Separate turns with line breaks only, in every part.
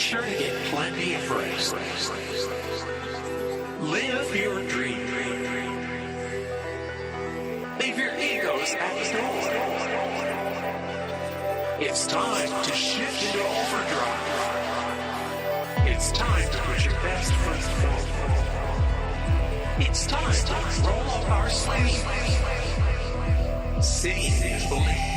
sure to get plenty of rest. Live your dream. Leave your egos at the door. It's time to shift into overdrive. It's time to put your best foot forward. It's time to roll up our sleeves. See and believe.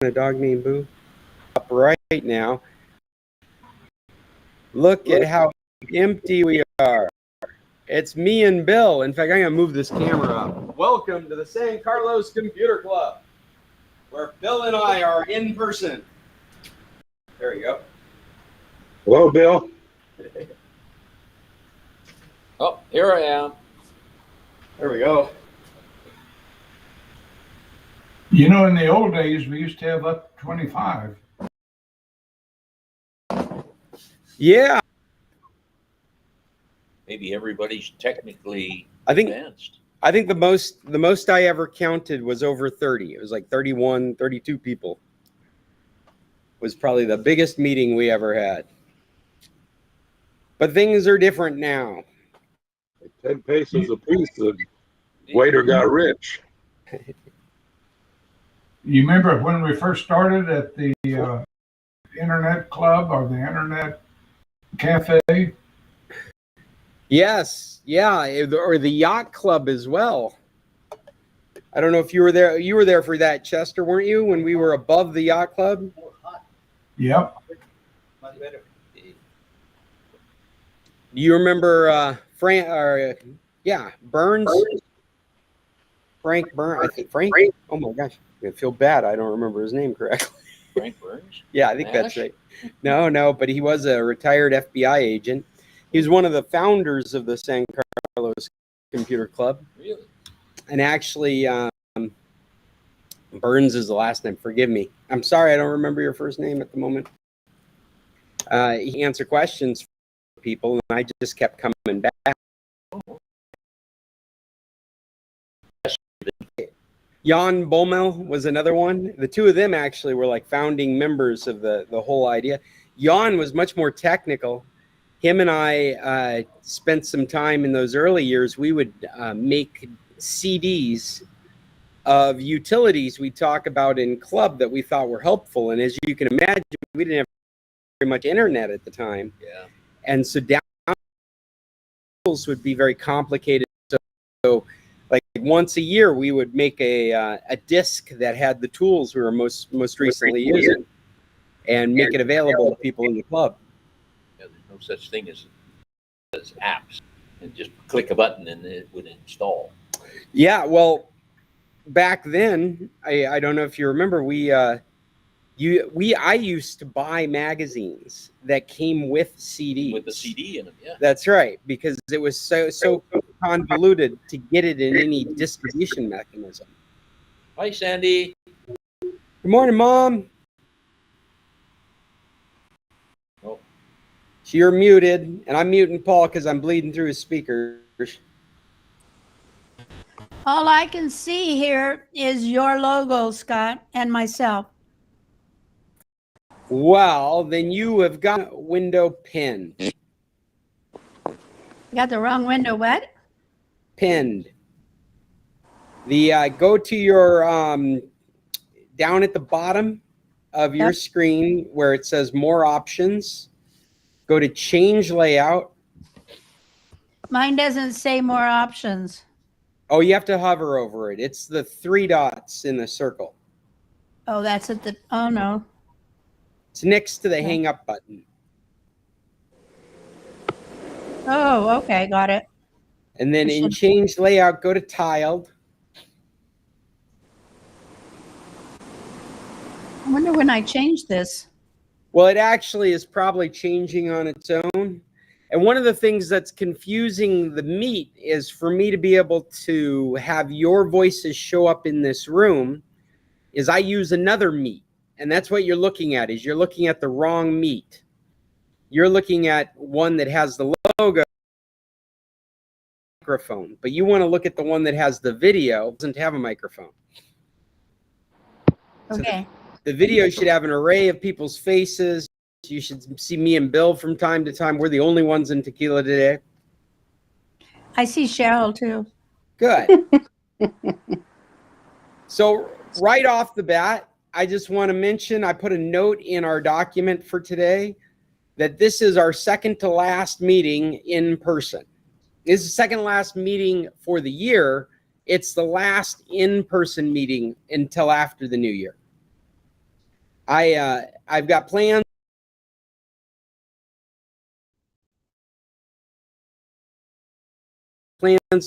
A dog named Boo up right now. Look at how empty we are. It's me and Bill. In fact, I'm going to move this camera up. Welcome to the San Carlos Computer Club, where Bill and I are in person. There we go.
Hello, Bill.
Oh, here I am.
There we go.
You know, in the old days, we used to have up to 25.
Yeah.
Maybe everybody's technically
I think
advanced.
the most I ever counted was over 30. It was like 31, 32 people. Was probably the biggest meeting we ever had. But things are different now.
At 10 pesos a piece, the waiter got rich.
You remember when we first started at the internet club or the internet cafe?
Yes, yeah, or the yacht club as well. I don't know if you were there. You were there for that, Chester, weren't you? When we were above the yacht club.
Yep.
Do you remember Burns? Frank Burns. I think Frank. Oh my gosh, I feel bad. I don't remember his name correctly.
Frank Burns?
Yeah, I think that's right. No, but he was a retired FBI agent. He was one of the founders of the San Carlos Computer Club.
Really?
And actually, Burns is the last name. Forgive me. I'm sorry, I don't remember your first name at the moment. He answered questions for people, and I just kept coming back. Jan Bommel was another one. The two of them actually were like founding members of the whole idea. Jan was much more technical. Him and I spent some time in those early years. We would make CDs of utilities we talk about in club that we thought were helpful. And as you can imagine, we didn't have very much internet at the time.
Yeah.
And so downloads would be very complicated. So like once a year, we would make a disc that had the tools we were most recently using and make it available to people in the club.
Yeah, there's no such thing as apps. And just click a button and it would install.
Yeah, well, back then, I don't know if you remember, I used to buy magazines that came with CDs.
With the CD in them, yeah.
That's right, because it was so convoluted to get it in any distribution mechanism.
Hi, Sandy.
Good morning, Mom.
Oh.
So you're muted, and I'm muting Paul because I'm bleeding through his speakers.
All I can see here is your logo, Scott, and myself.
Well, then you have got window pinned.
You got the wrong window. What?
Pinned. The go to your down at the bottom of your screen where it says more options. Go to change layout.
Mine doesn't say more options.
Oh, you have to hover over it. It's the 3 dots in the circle.
Oh, that's at the. Oh no.
It's next to the hang up button.
Oh, okay, got it.
And then in change layout, go to tiled.
I wonder when I change this.
Well, it actually is probably changing on its own. And one of the things that's confusing the meet is for me to be able to have your voices show up in this room is I use another meet. And that's what you're looking at, is you're looking at the wrong meet. You're looking at one that has the logo microphone, but you want to look at the one that has the video, doesn't have a microphone.
Okay.
So the video should have an array of people's faces. You should see me and Bill from time to time. We're the only ones in Tequila today.
I see Cheryl too.
Good. So right off the bat, I just want to mention, I put a note in our document for today that this is our second to last meeting in person. This is the second last meeting for the year. It's the last in-person meeting until after the new year. I've got plans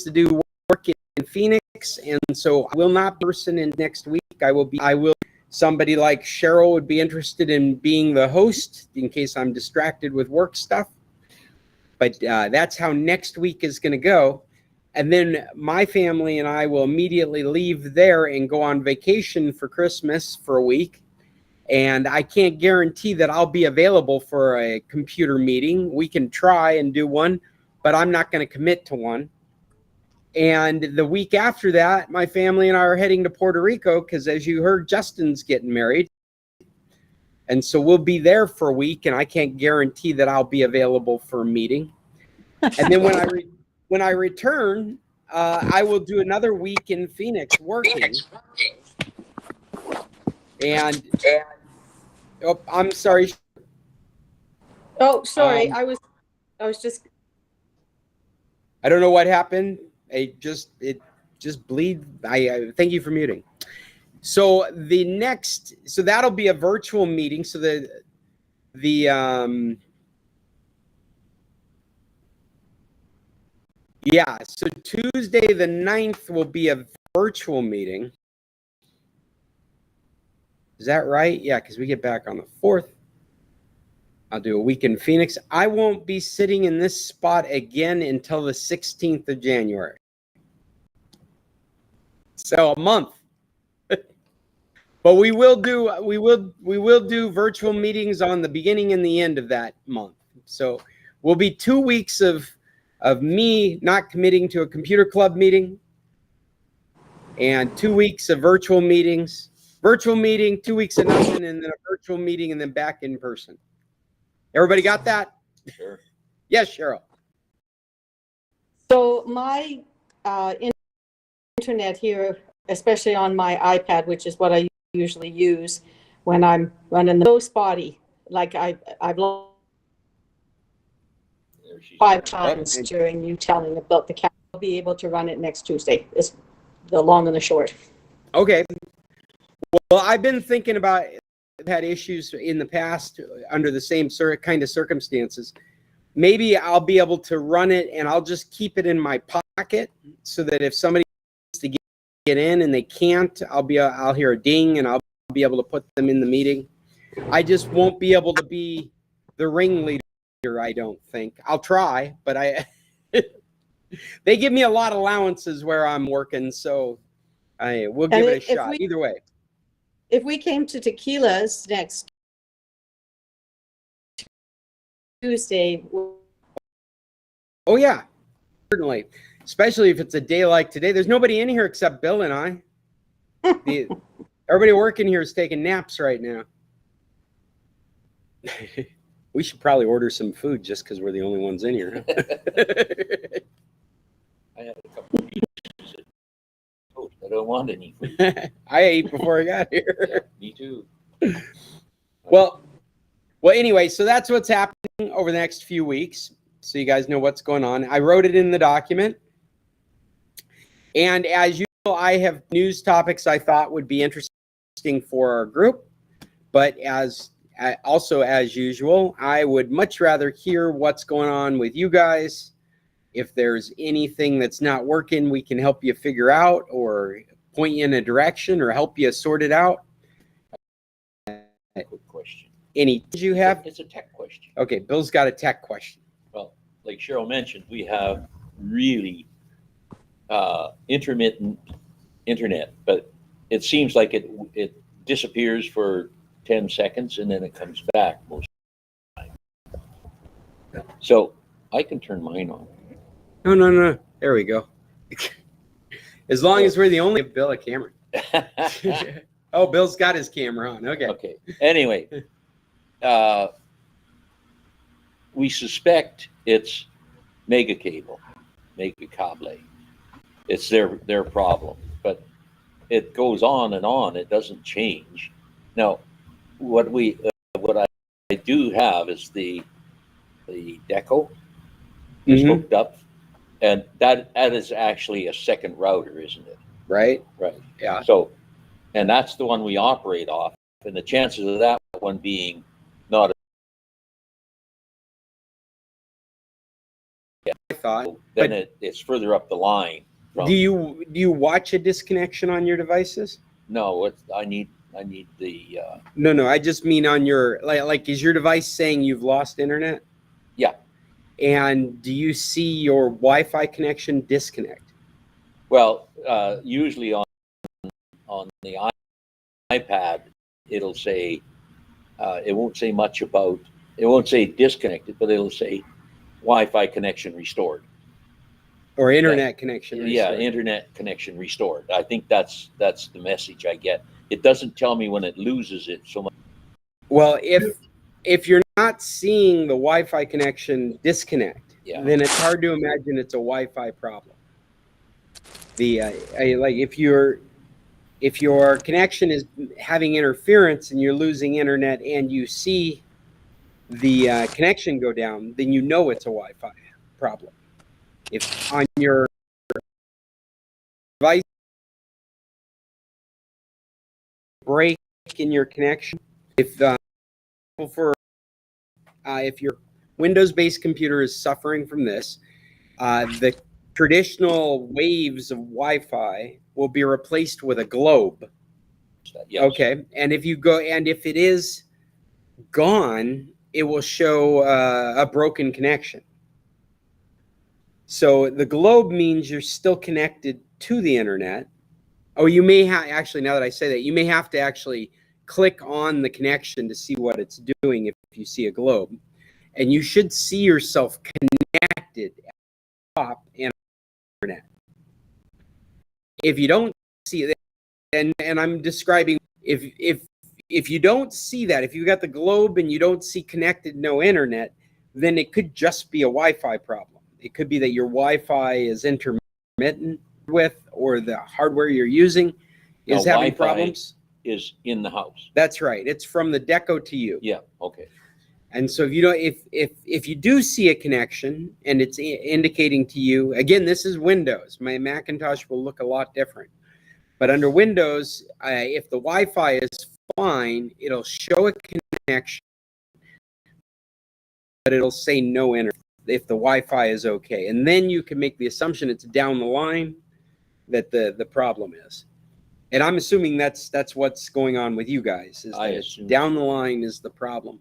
to do work in Phoenix, and so I will not be in person in next week. Somebody like Cheryl would be interested in being the host in case I'm distracted with work stuff. But that's how next week is going to go. And then my family and I will immediately leave there and go on vacation for Christmas for a week. And I can't guarantee that I'll be available for a computer meeting. We can try and do one, but I'm not going to commit to one. And the week after that, my family and I are heading to Puerto Rico because, as you heard, Justin's getting married. And so we'll be there for a week, and I can't guarantee that I'll be available for a meeting. And then when I return, I will do another week in Phoenix working. And I'm sorry.
Oh, sorry. I was just.
I don't know what happened. It just bleed. I thank you for muting. So that'll be a virtual meeting. So so Tuesday the 9th will be a virtual meeting. Is that right? Yeah, because we get back on the 4th. I'll do a week in Phoenix. I won't be sitting in this spot again until the 16th of January. So a month. But we will do virtual meetings on the beginning and the end of that month. So we'll be 2 weeks of me not committing to a computer club meeting, and 2 weeks of virtual meetings. Virtual meeting, 2 weeks of nothing, and then a virtual meeting, and then back in person. Everybody got that?
Sure.
Yes, Cheryl.
So my internet here, especially on my iPad, which is what I usually use when I'm running, so spotty. Like I've lost 5 times during you telling about the cat. I'll be able to run it next Tuesday. Is the long and the short.
Okay. Well, I've been thinking about. I've had issues in the past under the same kind of circumstances. Maybe I'll be able to run it, and I'll just keep it in my pocket so that if somebody wants to get in and they can't, I'll hear a ding and I'll be able to put them in the meeting. I just won't be able to be the ringleader. I don't think. I'll try, but they give me a lot of allowances where I'm working, so we'll give it a shot. Either way.
If we came to Tequilas next Tuesday.
Oh, yeah, certainly. Especially if it's a day like today. There's nobody in here except Bill and I. Everybody working here is taking naps right now. We should probably order some food just because we're the only ones in here.
I had a couple of pieces of toast. I don't want any food.
I ate before I got here.
Yeah, me too.
Well, anyway, so that's what's happening over the next few weeks. So you guys know what's going on. I wrote it in the document. And as usual, I have news topics I thought would be interesting for our group. But as usual, I would much rather hear what's going on with you guys. If there's anything that's not working, we can help you figure out or point you in a direction or help you sort it out.
Good question.
Any you have?
It's a tech question.
Okay, Bill's got a tech question.
Well, like Cheryl mentioned, we have really intermittent internet, but it seems like it disappears for 10 seconds and then it comes back most of the time. So I can turn mine on.
No. There we go. As long as we're the only Bill a camera. Oh, Bill's got his camera on. Okay.
Okay. Anyway, we suspect it's mega cable. It's their problem, but it goes on and on. It doesn't change. Now, what I do have is the deco is hooked up, and that is actually a second router, isn't it?
Right.
Yeah. So, and that's the one we operate off, and the chances of that one being not.
I thought.
Then it's further up the line.
Do you watch a disconnection on your devices?
No, I need the.
No. I just mean on your like. Is your device saying you've lost internet?
Yeah.
And do you see your Wi-Fi connection disconnect?
Well, usually on the iPad, it'll say it won't say much about. It won't say disconnected, but it'll say Wi-Fi connection restored.
Or internet connection restored.
Yeah, internet connection restored. I think that's the message I get. It doesn't tell me when it loses it so much.
Well, if you're not seeing the Wi-Fi connection disconnect,
Yeah.
then it's hard to imagine it's a Wi-Fi problem. Like if your connection is having interference and you're losing internet and you see the connection go down, then you know it's a Wi-Fi problem. If on your device break in your connection, if your Windows-based computer is suffering from this, the traditional waves of Wi-Fi will be replaced with a globe.
Yes.
Okay, and if it is gone, it will show a broken connection. So the globe means you're still connected to the internet. Oh, you may actually, now that I say that, you may have to actually click on the connection to see what it's doing if you see a globe. And you should see yourself connected at the top and internet. If you don't see that, and I'm describing, if you don't see that, if you got the globe and you don't see connected, no internet, then it could just be a Wi-Fi problem. It could be that your Wi-Fi is intermittent with, or the hardware you're using is having
Wi-Fi
problems.
Is in the house.
That's right. It's from the deco to you.
Yeah. Okay.
And so if you don't, if you do see a connection and it's indicating to you, again, this is Windows. My Macintosh will look a lot different. But under Windows, if the Wi-Fi is fine, it'll show a connection, but it'll say no internet if the Wi-Fi is okay. And then you can make the assumption it's down the line that the problem is. And I'm assuming that's what's going on with you guys, is that it's down the line is the problem.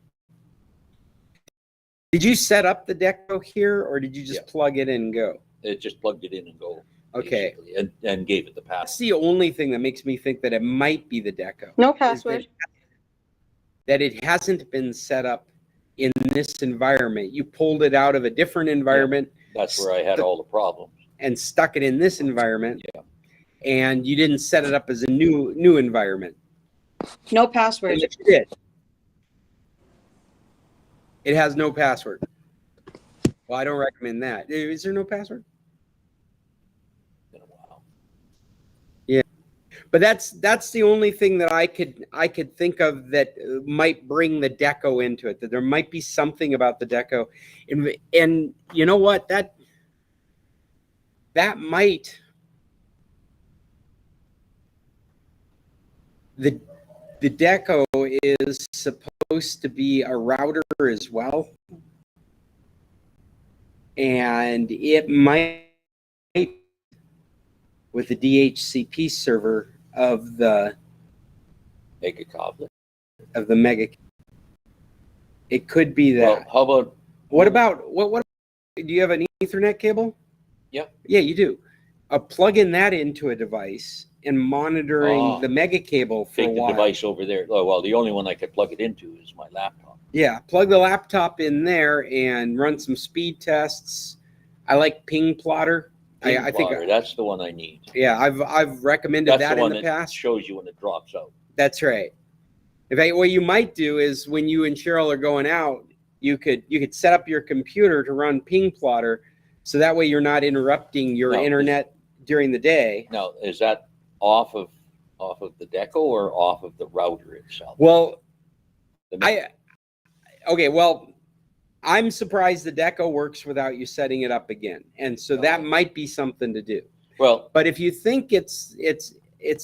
Did you set up the deco here, or did you just plug it in and go?
It just plugged it in and go.
Okay.
And gave it the password.
That's the only thing that makes me think that it might be the deco.
No password.
That it hasn't been set up in this environment. You pulled it out of a different environment.
Yeah, that's where I had all the problems.
And stuck it in this environment.
Yeah.
And you didn't set it up as a new environment.
No password.
And if you did, it has no password. Well, I don't recommend that. Is there no password?
Been a while.
Yeah, but that's the only thing that I could think of that might bring the deco into it. That there might be something about the deco, and you know what, that might the deco is supposed to be a router as well, and it might, with the DHCP server of the mega, it could be that.
Well, how about
what do you have an Ethernet cable?
Yeah.
Yeah, you do. Plug in that into a device and monitoring the mega cable for a
take the
while.
device over there? Oh, well, the only one I could plug it into is my laptop.
Yeah, plug the laptop in there and run some speed tests. I like Ping Plotter. I think
that's the one I need.
Yeah, I've recommended
That's
that
the one
in the past.
shows you when it drops out.
That's right. In fact, what you might do is when you and Cheryl are going out, you could set up your computer to run Ping Plotter, so that way you're not interrupting your internet during the day.
Now, is that off of the deco or off of the router itself?
Well, I'm surprised the deco works without you setting it up again, and so that might be something to do.
Well,
but if you think it's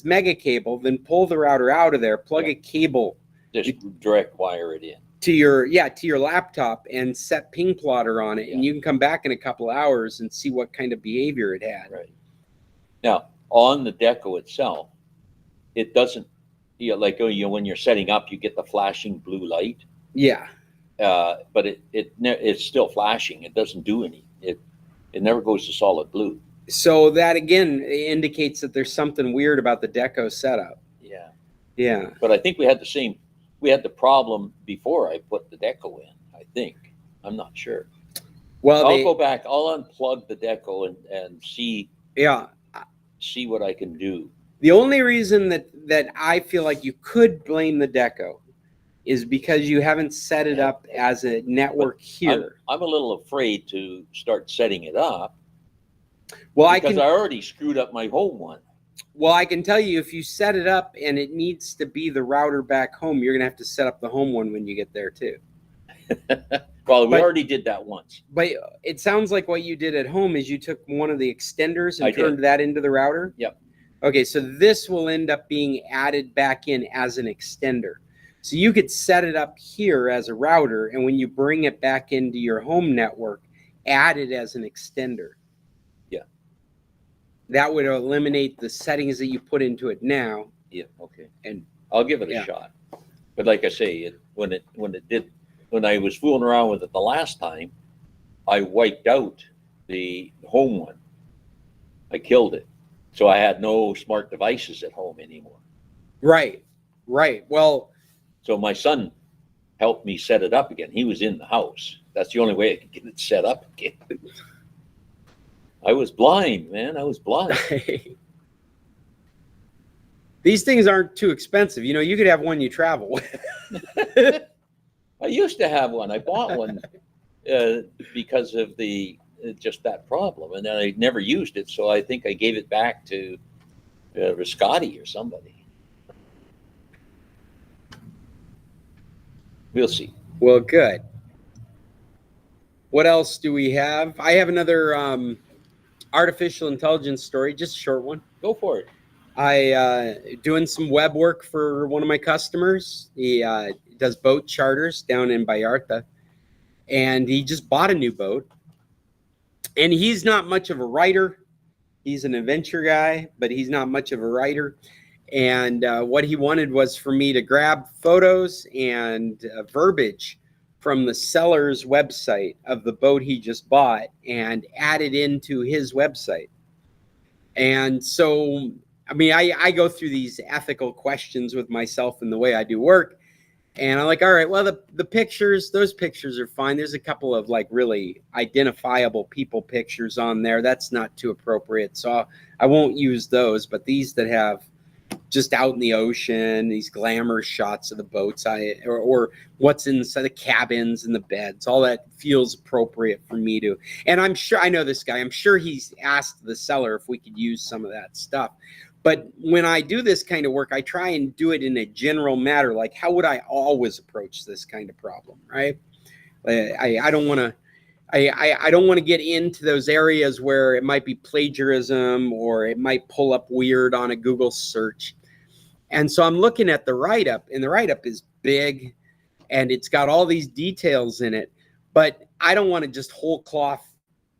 mega cable, then pull the router out of there, plug a cable,
just direct wire it in
to your laptop, and set Ping Plotter on it, and you can come back in a couple of hours and see what kind of behavior it had.
Right. Now, on the deco itself, it doesn't, when you're setting up, you get the flashing blue light.
Yeah.
But it's still flashing. It doesn't do anything. It never goes to solid blue.
So that again indicates that there's something weird about the deco setup.
Yeah.
Yeah.
But I think we had the problem before I put the deco in, I think. I'm not sure. Well, I'll go back. I'll unplug the deco and see.
Yeah.
See what I can do.
The only reason that I feel like you could blame the deco is because you haven't set it up as a network here.
I'm a little afraid to start setting it up
Well,
because I already screwed up my home one.
Well, I can tell you if you set it up and it needs to be the router back home, you're going to have to set up the home one when you get there too.
Well, we already did that once.
But it sounds like what you did at home is you took one of the extenders and
I
turned that into the router?
Yep.
Okay, so this will end up being added back in as an extender. So you could set it up here as a router, and when you bring it back into your home network, add it as an extender.
Yeah.
That would eliminate the settings that you put into it now.
Yeah, okay.
And
I'll give it a shot. But like I say, when I was fooling around with it the last time, I wiped out the home one. I killed it. So I had no smart devices at home anymore.
Right. Well,
so my son helped me set it up again. He was in the house. That's the only way I could get it set up again. I was blind, man. I was blind.
These things aren't too expensive. You know, you could have one you travel with.
I used to have one. I bought one because of just that problem, and then I never used it. So I think I gave it back to Riscotti or somebody. We'll see.
Well, good. What else do we have? I have another artificial intelligence story, just a short one.
Go for it.
I doing some web work for one of my customers. He does boat charters down in Vallarta, and he just bought a new boat. And he's not much of a writer. He's an adventure guy, but he's not much of a writer. And what he wanted was for me to grab photos and verbiage from the seller's website of the boat he just bought and add it into his website. And so, I mean, I go through these ethical questions with myself and the way I do work. And I'm like, all right, well, the pictures, those pictures are fine. There's a couple of like really identifiable people pictures on there. That's not too appropriate. So I won't use those. But these that have just out in the ocean, these glamour shots of the boats, or what's inside the cabins and the beds, all that feels appropriate for me to. And I'm sure, I know this guy, I'm sure he's asked the seller if we could use some of that stuff. But when I do this kind of work, I try and do it in a general matter. Like, how would I always approach this kind of problem, right? I don't want to. I don't want to get into those areas where it might be plagiarism or it might pull up weird on a Google search. And so I'm looking at the write-up, and the write-up is big, and it's got all these details in it. But I don't want to just whole cloth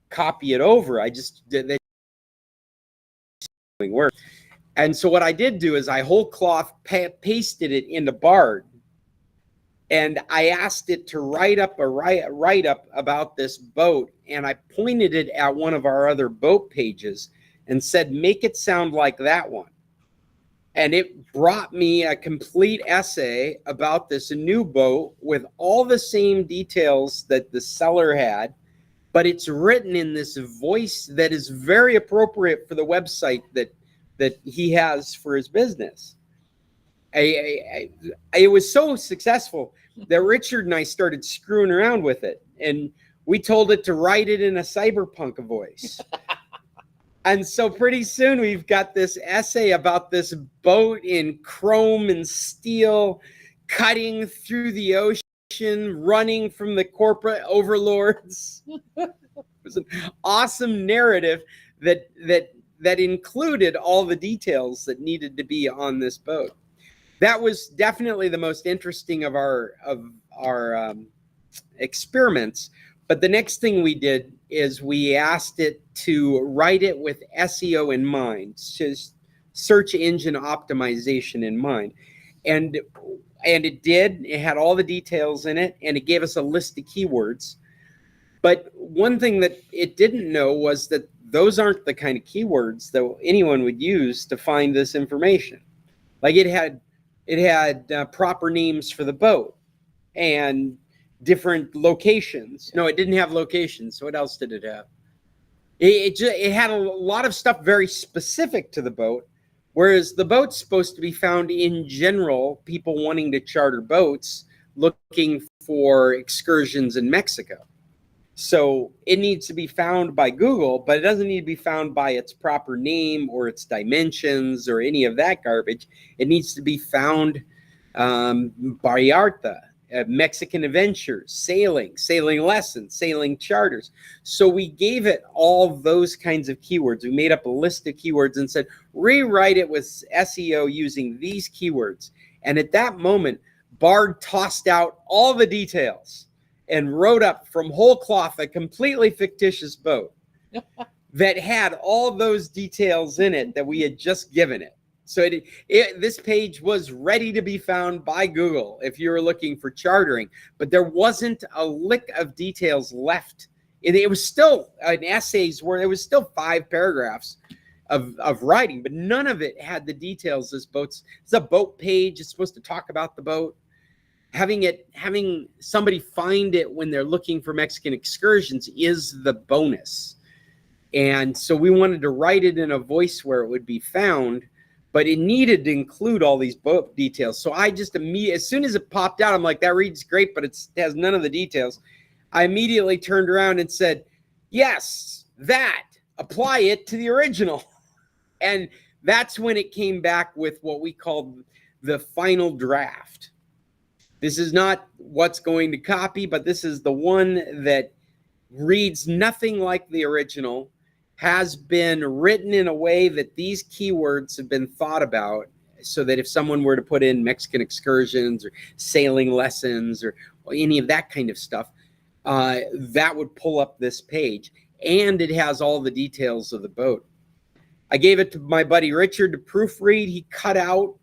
copy it over. I just did that work. And so what I did do is I whole cloth pasted it into Bard, and I asked it to write up a write-up about this boat, and I pointed it at one of our other boat pages and said, make it sound like that one. And it brought me a complete essay about this new boat with all the same details that the seller had, but it's written in this voice that is very appropriate for the website that he has for his business. It was so successful that Richard and I started screwing around with it, and we told it to write it in a cyberpunk voice. And so pretty soon we've got this essay about this boat in chrome and steel, cutting through the ocean, running from the corporate overlords. It was an awesome narrative that included all the details that needed to be on this boat. That was definitely the most interesting of our experiments. But the next thing we did is we asked it to write it with SEO in mind, just search engine optimization in mind. And it did. It had all the details in it, and it gave us a list of keywords. But one thing that it didn't know was that those aren't the kind of keywords that anyone would use to find this information. Like it had proper names for the boat and different locations. No, it didn't have locations. So what else did it have? It had a lot of stuff very specific to the boat, whereas the boat's supposed to be found in general, people wanting to charter boats looking for excursions in Mexico. So it needs to be found by Google, but it doesn't need to be found by its proper name or its dimensions or any of that garbage. It needs to be found Vallarta, Mexican adventures, sailing lessons, sailing charters. So we gave it all those kinds of keywords. We made up a list of keywords and said, rewrite it with SEO using these keywords. And at that moment, Bard tossed out all the details and wrote up from whole cloth a completely fictitious boat that had all those details in it that we had just given it. So this page was ready to be found by Google if you were looking for chartering, but there wasn't a lick of details left. It was still an essay's worth. It was still 5 paragraphs of writing, but none of it had the details. It's a boat page. It's supposed to talk about the boat. Having somebody find it when they're looking for Mexican excursions is the bonus. And so we wanted to write it in a voice where it would be found, but it needed to include all these boat details. So I just as soon as it popped out, I'm like, that reads great, but it has none of the details. I immediately turned around and said, yes, apply it to the original. And that's when it came back with what we called the final draft. This is not what's going to copy, but this is the one that reads nothing like the original, has been written in a way that these keywords have been thought about so that if someone were to put in Mexican excursions or sailing lessons or any of that kind of stuff, that would pull up this page. And it has all the details of the boat. I gave it to my buddy Richard to proofread. He cut out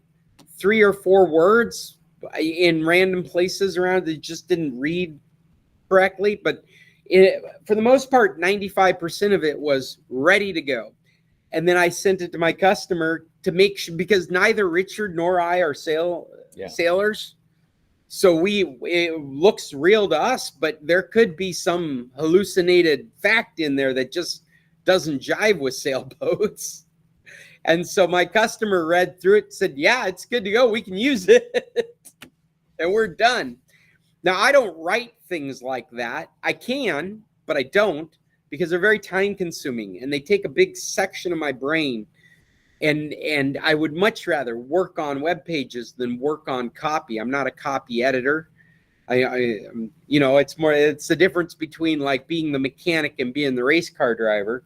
3 or 4 words in random places around that just didn't read correctly, but for the most part, 95% of it was ready to go. And then I sent it to my customer to make sure, because neither Richard nor I are sailors. So it looks real to us, but there could be some hallucinated fact in there that just doesn't jive with sailboats. And so my customer read through it, said, yeah, it's good to go. We can use it. And we're done. Now, I don't write things like that. I can, but I don't, because they're very time consuming and they take a big section of my brain. And I would much rather work on web pages than work on copy. I'm not a copy editor. It's the difference between like being the mechanic and being the race car driver.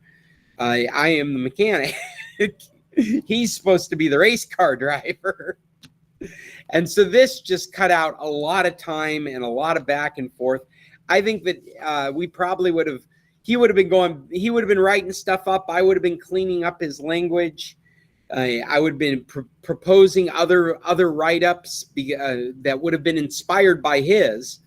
I am the mechanic. He's supposed to be the race car driver. And so this just cut out a lot of time and a lot of back and forth. I think that we probably he would have been writing stuff up. I would have been cleaning up his language. I would have been proposing other write-ups that would have been inspired by his,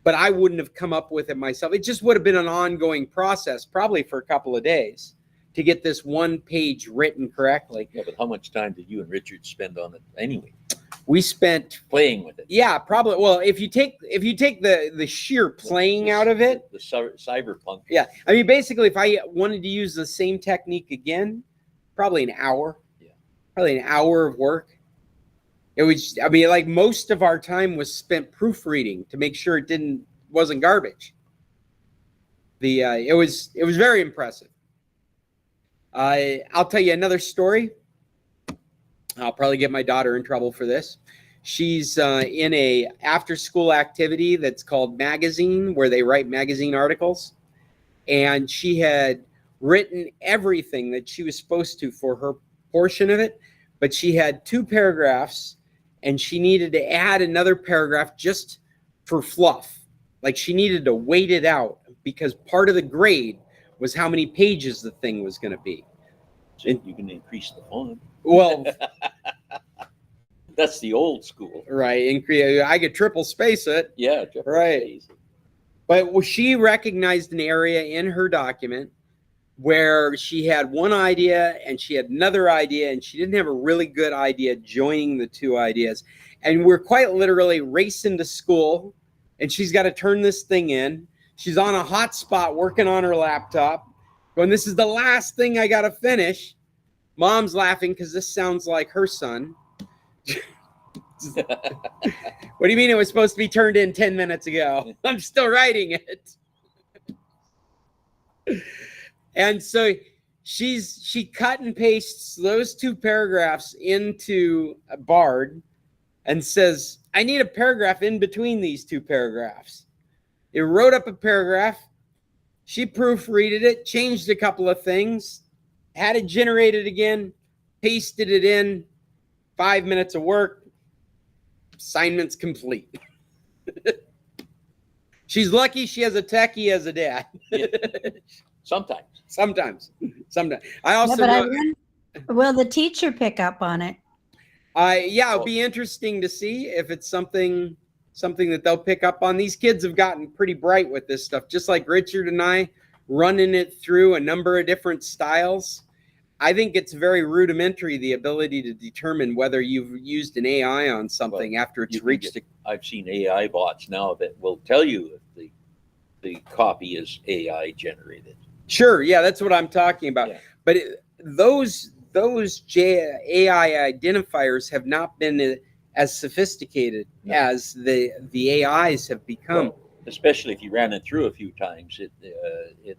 but I wouldn't have come up with it myself. It just would have been an ongoing process, probably for a couple of days, to get this one page written correctly.
Yeah, but how much time did you and Richard spend on it anyway?
We spent
playing with it.
Yeah, probably. Well, if you take the sheer playing out of it,
the cyberpunk.
Yeah, I mean, basically, if I wanted to use the same technique again, probably an hour. Yeah, probably an hour of work. It was. I mean, like most of our time was spent proofreading to make sure it wasn't garbage. It was very impressive. I'll tell you another story. I'll probably get my daughter in trouble for this. She's in a after-school activity that's called Magazine, where they write magazine articles. And she had written everything that she was supposed to for her portion of it, but she had 2 paragraphs, and she needed to add another paragraph just for fluff. Like she needed to wait it out because part of the grade was how many pages the thing was going to be.
So you can increase the font.
Well,
that's the old school,
right? And I could triple space it.
Yeah,
right.
Space it.
But she recognized an area in her document where she had one idea and she had another idea, and she didn't have a really good idea joining the 2 ideas. And we're quite literally racing to school, and she's got to turn this thing in. She's on a hot spot working on her laptop, going, this is the last thing I got to finish. Mom's laughing because this sounds like her son. What do you mean it was supposed to be turned in 10 minutes ago? I'm still writing it. And so she cut and pastes those 2 paragraphs into a Bard and says, I need a paragraph in between these 2 paragraphs. It wrote up a paragraph. She proofreaded it, changed a couple of things, had it generated again, pasted it in, 5 minutes of work, assignment's complete. She's lucky she has a techie as a dad.
Yeah. Sometimes.
Sometimes. I also
Yeah,
know,
will the teacher pick up on it?
yeah, it'll be interesting to see if it's something that they'll pick up on. These kids have gotten pretty bright with this stuff, just like Richard and I running it through a number of different styles. I think it's very rudimentary, the ability to determine whether you've used an AI on something after it's reached.
I've seen AI bots now that will tell you if the copy is AI generated.
Sure, yeah, that's what I'm talking about.
Yeah.
But those AI identifiers have not been as sophisticated as the AIs have become.
Well, especially if you ran it through a few times, it'll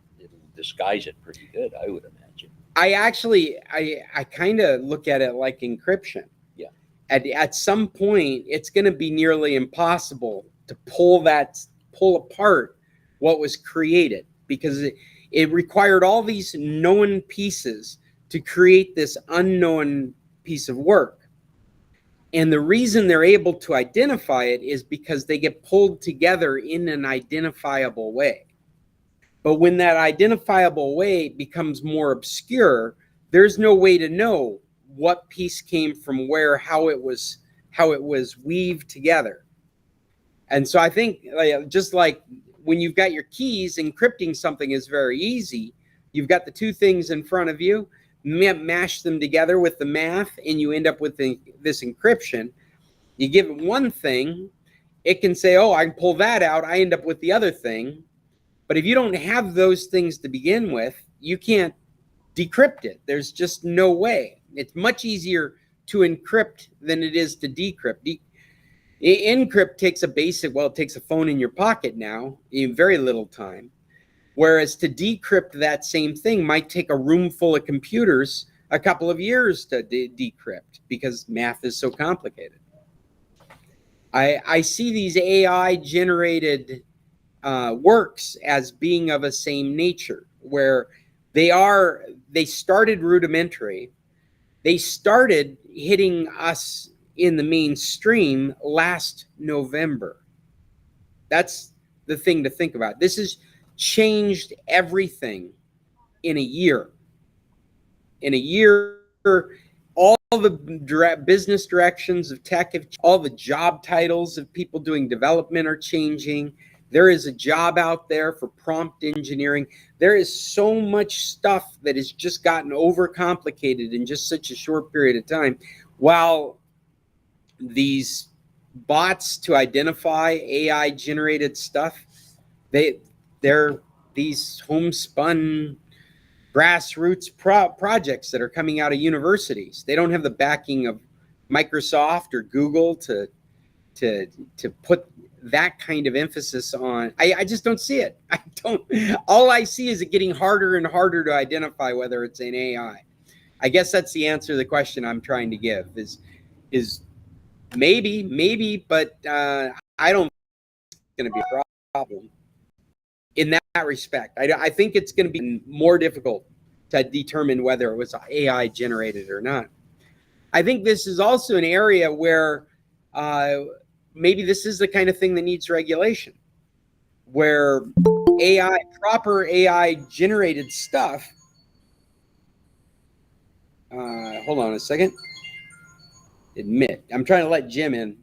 disguise it pretty good, I would imagine.
I kind of look at it like encryption.
Yeah.
At some point, it's going to be nearly impossible to pull apart what was created, because it required all these known pieces to create this unknown piece of work. And the reason they're able to identify it is because they get pulled together in an identifiable way. But when that identifiable way becomes more obscure, there's no way to know what piece came from where, how it was weaved together. And so I think, just like when you've got your keys, encrypting something is very easy. You've got the 2 things in front of you, mash them together with the math, and you end up with this encryption. You give it one thing, it can say, oh, I can pull that out. I end up with the other thing. But if you don't have those things to begin with, you can't decrypt it. There's just no way. It's much easier to encrypt than it is to decrypt. Encrypt takes it takes a phone in your pocket now in very little time. Whereas to decrypt that same thing might take a room full of computers a couple of years to decrypt, because math is so complicated. I see these AI generated works as being of a same nature, where they started rudimentary. They started hitting us in the mainstream last November. That's the thing to think about. This has changed everything in a year. In a year, all the business directions of tech, all the job titles of people doing development are changing. There is a job out there for prompt engineering. There is so much stuff that has just gotten overcomplicated in just such a short period of time. While these bots to identify AI generated stuff, they're these homespun grassroots projects that are coming out of universities. They don't have the backing of Microsoft or Google to put that kind of emphasis on. I just don't see it. All I see is it getting harder and harder to identify whether it's an AI. I guess that's the answer to the question I'm trying to give is maybe, but I don't think it's going to be a problem in that respect. I think it's going to be more difficult to determine whether it was AI generated or not. I think this is also an area where maybe this is the kind of thing that needs regulation, where proper AI generated stuff. Hold on a second. I'm trying to let Jim in.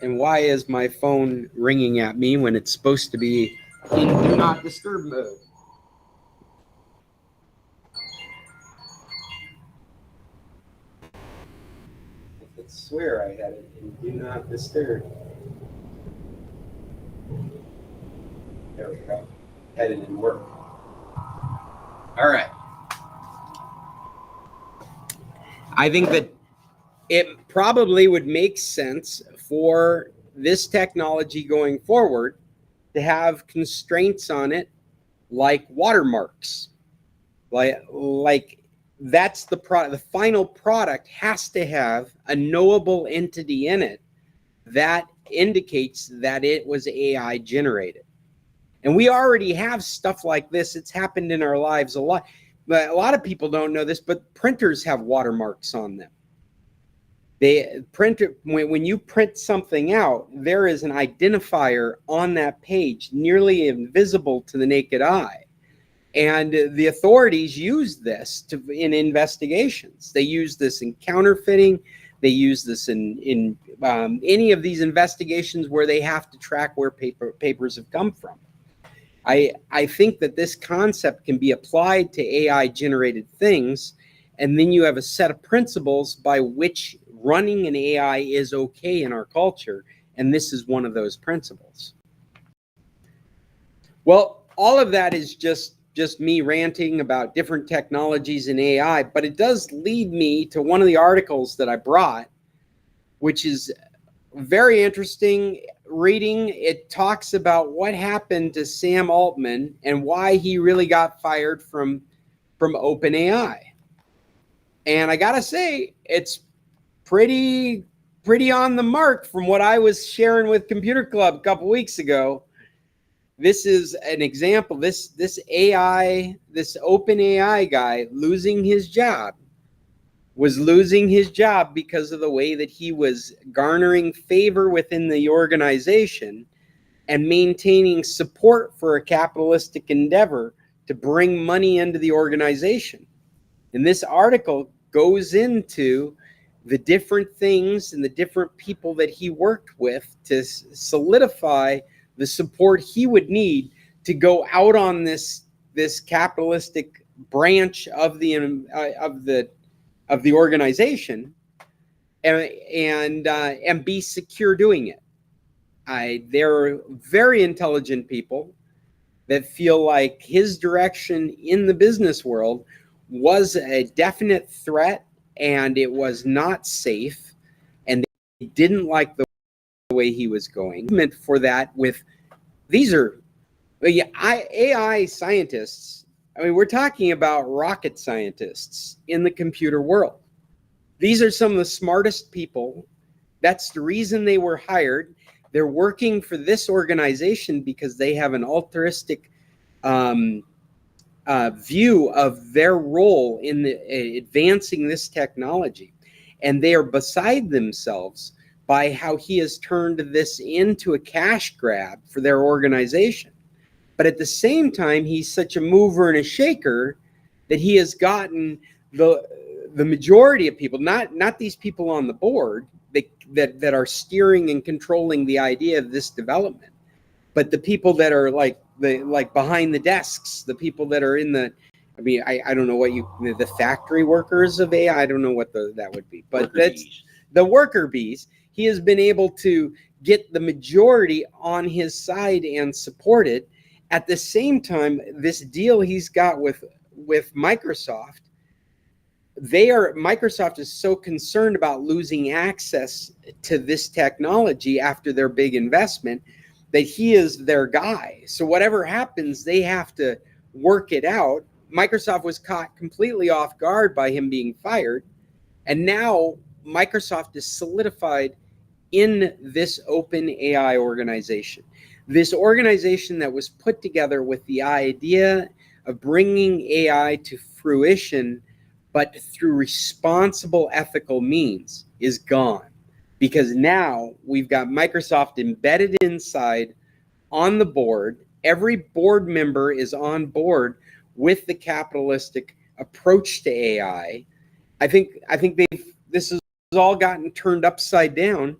And why is my phone ringing at me when it's supposed to be in do not disturb mode? I could swear I had it in do not disturb. There we go. Had it in work. All right. I think that it probably would make sense for this technology going forward to have constraints on it like watermarks. Like that's the product. The final product has to have a knowable entity in it that indicates that it was AI generated. And we already have stuff like this. It's happened in our lives a lot. But a lot of people don't know this, but printers have watermarks on them. They print it, when you print something out, there is an identifier on that page, nearly invisible to the naked eye. And the authorities use this in investigations. They use this in counterfeiting. They use this in any of these investigations where they have to track where papers have come from. I think that this concept can be applied to AI-generated things, and then you have a set of principles by which running an AI is okay in our culture, and this is one of those principles. Well, all of that is just me ranting about different technologies in AI, but it does lead me to one of the articles that I brought, which is very interesting reading. It talks about what happened to Sam Altman and why he really got fired from OpenAI. And I gotta say, it's pretty on the mark from what I was sharing with Computer Club a couple weeks ago. This is an example. This OpenAI guy losing his job was losing his job because of the way that he was garnering favor within the organization and maintaining support for a capitalistic endeavor to bring money into the organization. And this article goes into the different things and the different people that he worked with to solidify the support he would need to go out on this capitalistic branch of the organization and be secure doing it. They're very intelligent people that feel like his direction in the business world was a definite threat and it was not safe, and they didn't like the way he was going. For that, with these are AI scientists. I mean, we're talking about rocket scientists in the computer world. These are some of the smartest people. That's the reason they were hired. They're working for this organization because they have an altruistic view of their role in advancing this technology. And they are beside themselves by how he has turned this into a cash grab for their organization. But at the same time, he's such a mover and a shaker that he has gotten the majority of people, not these people on the board that are steering and controlling the idea of this development, but the people that are like behind the desks, the people that are in the, I mean, I don't know the factory workers of AI. I don't know what that would be, but that's the worker bees. He has been able to get the majority on his side and support it. At the same time, this deal he's got with Microsoft, Microsoft is so concerned about losing access to this technology after their big investment that he is their guy. So whatever happens, they have to work it out. Microsoft was caught completely off guard by him being fired. And now Microsoft is solidified in this open AI organization. This organization that was put together with the idea of bringing AI to fruition, but through responsible ethical means, is gone. Because now we've got Microsoft embedded inside on the board. Every board member is on board with the capitalistic approach to AI. I think this has all gotten turned upside down,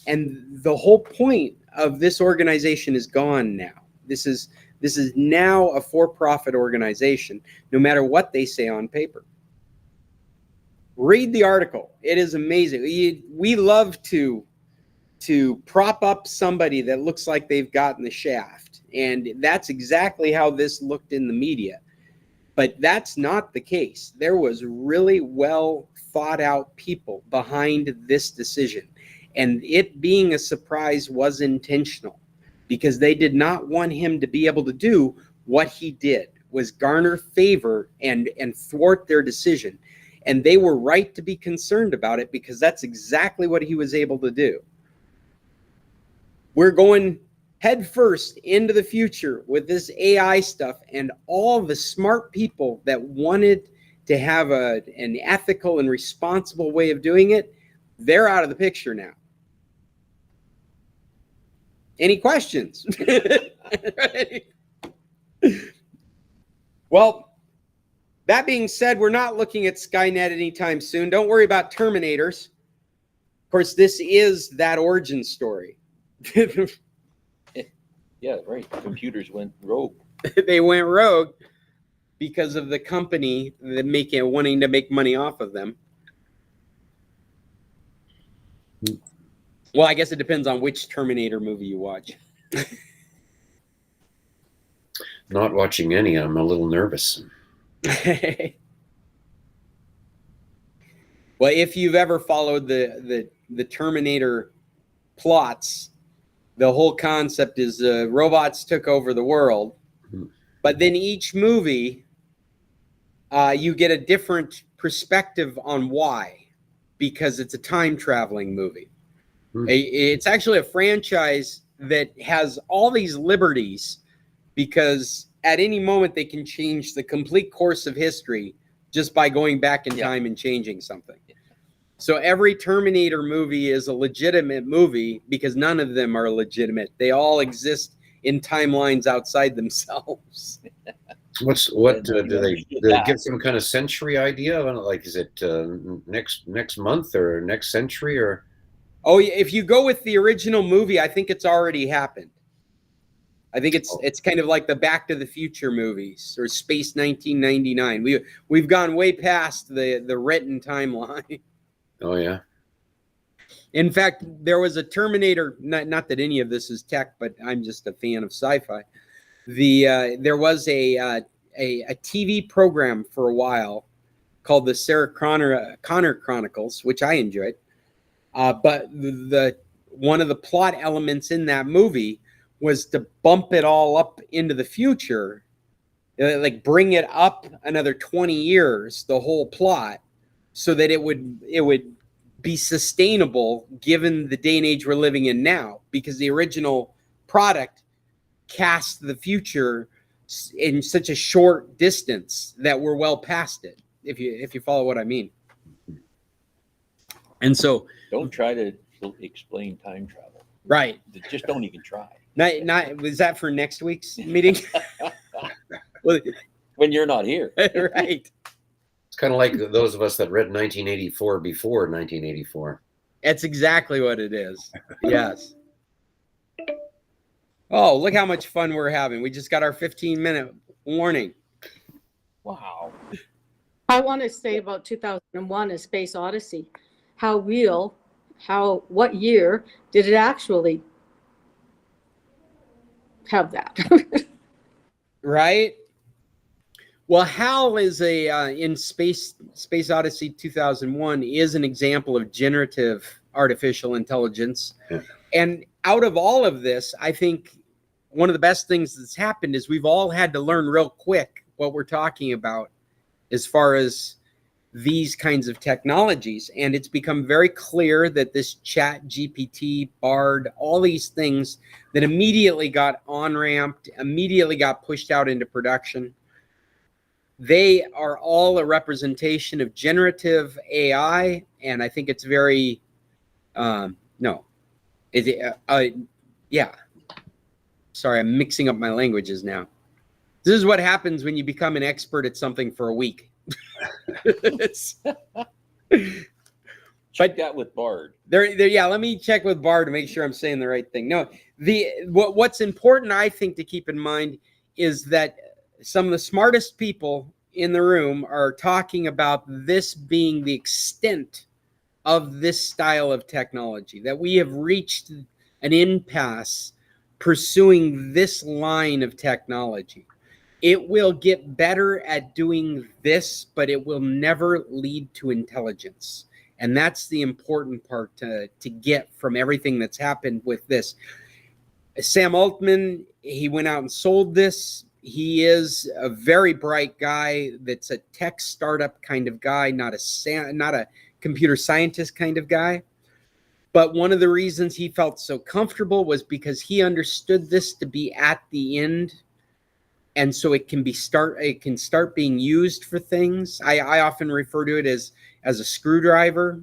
and the whole point of this organization is gone now. This is now a for-profit organization, no matter what they say on paper. Read the article. It is amazing. We love to prop up somebody that looks like they've gotten the shaft, and that's exactly how this looked in the media. But that's not the case. There was really well thought out people behind this decision. And it being a surprise was intentional, because they did not want him to be able to do what he did, was garner favor and thwart their decision. And they were right to be concerned about it, because that's exactly what he was able to do. We're going head first into the future with this AI stuff, and all the smart people that wanted to have an ethical and responsible way of doing it, they're out of the picture now. Any questions? Well, that being said, we're not looking at Skynet anytime soon. Don't worry about Terminators. Of course, this is that origin story.
Yeah, right. Computers went rogue.
They went rogue because of the company that wanting to make money off of them. Well, I guess it depends on which Terminator movie you watch.
Not watching any. I'm a little nervous.
Well, if you've ever followed the Terminator plots, the whole concept is robots took over the world, but then each movie, you get a different perspective on why, because it's a time traveling movie. It's actually a franchise that has all these liberties, because at any moment they can change the complete course of history just by going back in time and changing something. So every Terminator movie is a legitimate movie, because none of them are legitimate. They all exist in timelines outside themselves.
What do they get some kind of century idea? Like, is it next month or next century or?
Oh, if you go with the original movie, I think it's already happened. I think it's kind of like the Back to the Future movies or Space 1999. We've gone way past the written timeline.
Oh yeah.
In fact, there was a Terminator. Not that any of this is tech, but I'm just a fan of sci-fi. There was a TV program for a while called the Sarah Connor Chronicles, which I enjoyed. But one of the plot elements in that movie was to bump it all up into the future, like bring it up another 20 years, the whole plot, so that it would be sustainable given the day and age we're living in now, because the original product cast the future in such a short distance that we're well past it, if you follow what I mean. And so
Don't try to explain time travel.
Right.
Just don't even try.
Not was that for next week's meeting? Well,
When you're not here.
right.
It's kind of like those of us that read 1984 before 1984.
That's exactly what it is. Yes. Oh, look how much fun we're having. We just got our 15-minute warning.
Wow.
I want to say about 2001, A Space Odyssey. How real, what year did it actually have that?
Right? Well, HAL is in Space Odyssey 2001 is an example of generative artificial intelligence. Yeah. And out of all of this, I think one of the best things that's happened is we've all had to learn real quick what we're talking about as far as these kinds of technologies. And it's become very clear that this Chat GPT, Bard, all these things that immediately got on-ramped, immediately got pushed out into production, they are all a representation of generative AI. And I think it's very, yeah. Sorry, I'm mixing up my languages now. This is what happens when you become an expert at something for a week.
Check that with Bard.
Yeah, let me check with Bard to make sure I'm saying the right thing. No, what's important, I think, to keep in mind is that some of the smartest people in the room are talking about this being the extent of this style of technology, that we have reached an impasse pursuing this line of technology. It will get better at doing this, but it will never lead to intelligence. And that's the important part to get from everything that's happened with this. Sam Altman, he went out and sold this. He is a very bright guy that's a tech startup kind of guy, not a computer scientist kind of guy. But one of the reasons he felt so comfortable was because he understood this to be at the end. And so it can start being used for things. I often refer to it as a screwdriver.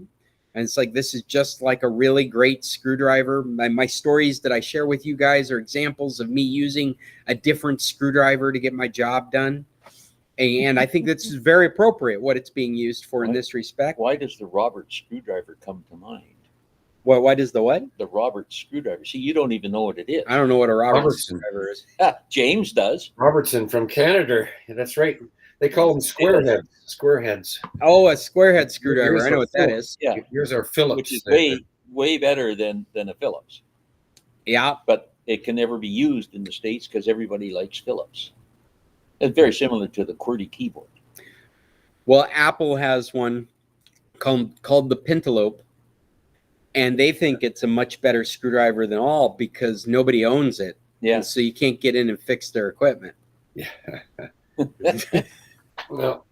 And it's like, this is just like a really great screwdriver. My stories that I share with you guys are examples of me using a different screwdriver to get my job done. And I think that's very appropriate what it's being used for in this respect.
Why does the Robert screwdriver come to mind?
Why does the what?
The Robert screwdriver. See, you don't even know what it is.
I don't know what a
Robertson
screwdriver is.
James does.
Robertson from Canada. That's right. They call them squareheads.
Oh, a squarehead screwdriver.
Here's
I know
our
what that
Phillips.
is.
Yeah.
Here's our Phillips.
Which is way better than a Phillips.
Yeah.
But it can never be used in the States because everybody likes Phillips. It's very similar to the QWERTY keyboard.
Well, Apple has one called the Pentalope, and they think it's a much better screwdriver than all because nobody owns it.
Yeah.
And so you can't get in and fix their equipment.
Yeah. Well,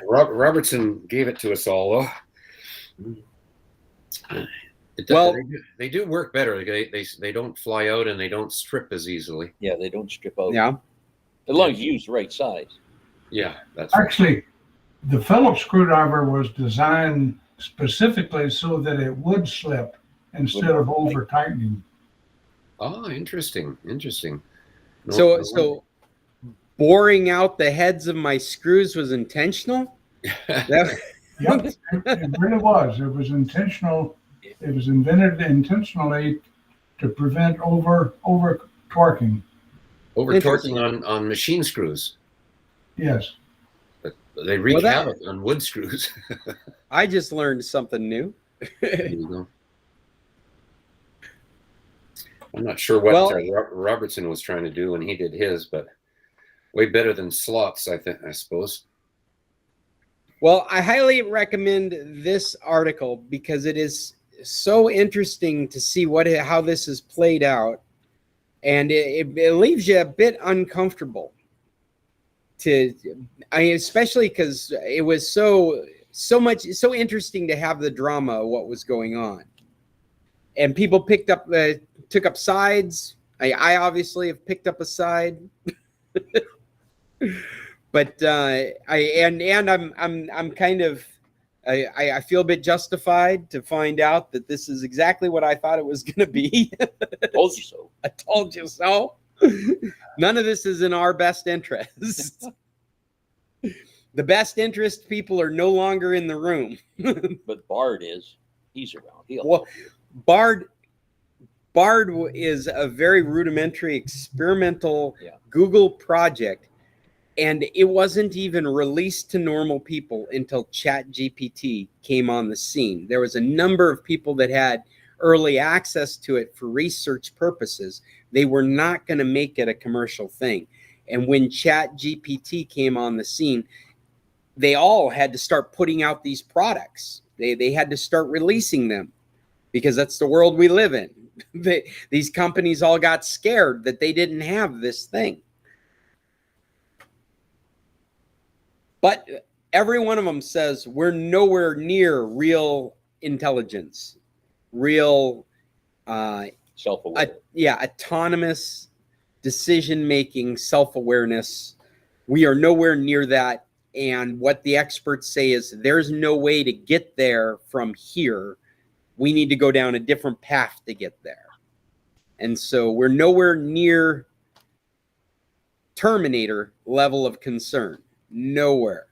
Robertson gave it to us all, though.
Well,
they do work better. They don't fly out and they don't strip as easily.
Yeah, they don't strip out.
Yeah.
As long as you use the right size.
Yeah, that's right.
Actually, the Phillips screwdriver was designed specifically so that it would slip instead of over tightening.
Oh, interesting.
So boring out the heads of my screws was intentional?
Yep, it really was. It was intentional. It was invented intentionally to prevent over torquing.
Over torquing on machine screws.
Yes.
But they wreak havoc on wood screws.
I just learned something new.
There you go. I'm not sure what Robertson was trying to do when he did his, but way better than slots, I suppose.
Well, I highly recommend this article because it is so interesting to see how this is played out, and it leaves you a bit uncomfortable. Especially because it was so interesting to have the drama of what was going on, and people took up sides. I obviously have picked up a side. But I'm kind of I feel a bit justified to find out that this is exactly what I thought it was going to be.
Told you so.
I told you so. None of this is in our best interest. The best interest people are no longer in the room.
But Bard is. He's around.
Well, Bard is a very rudimentary experimental Google project. And it wasn't even released to normal people until ChatGPT came on the scene. There was a number of people that had early access to it for research purposes. They were not going to make it a commercial thing. And when ChatGPT came on the scene, they all had to start putting out these products. They had to start releasing them because that's the world we live in. These companies all got scared that they didn't have this thing. But every one of them says we're nowhere near real intelligence, real
self-aware.
Autonomous decision-making, self-awareness. We are nowhere near that. And what the experts say is there's no way to get there from here. We need to go down a different path to get there. And so we're nowhere near Terminator level of concern. Nowhere.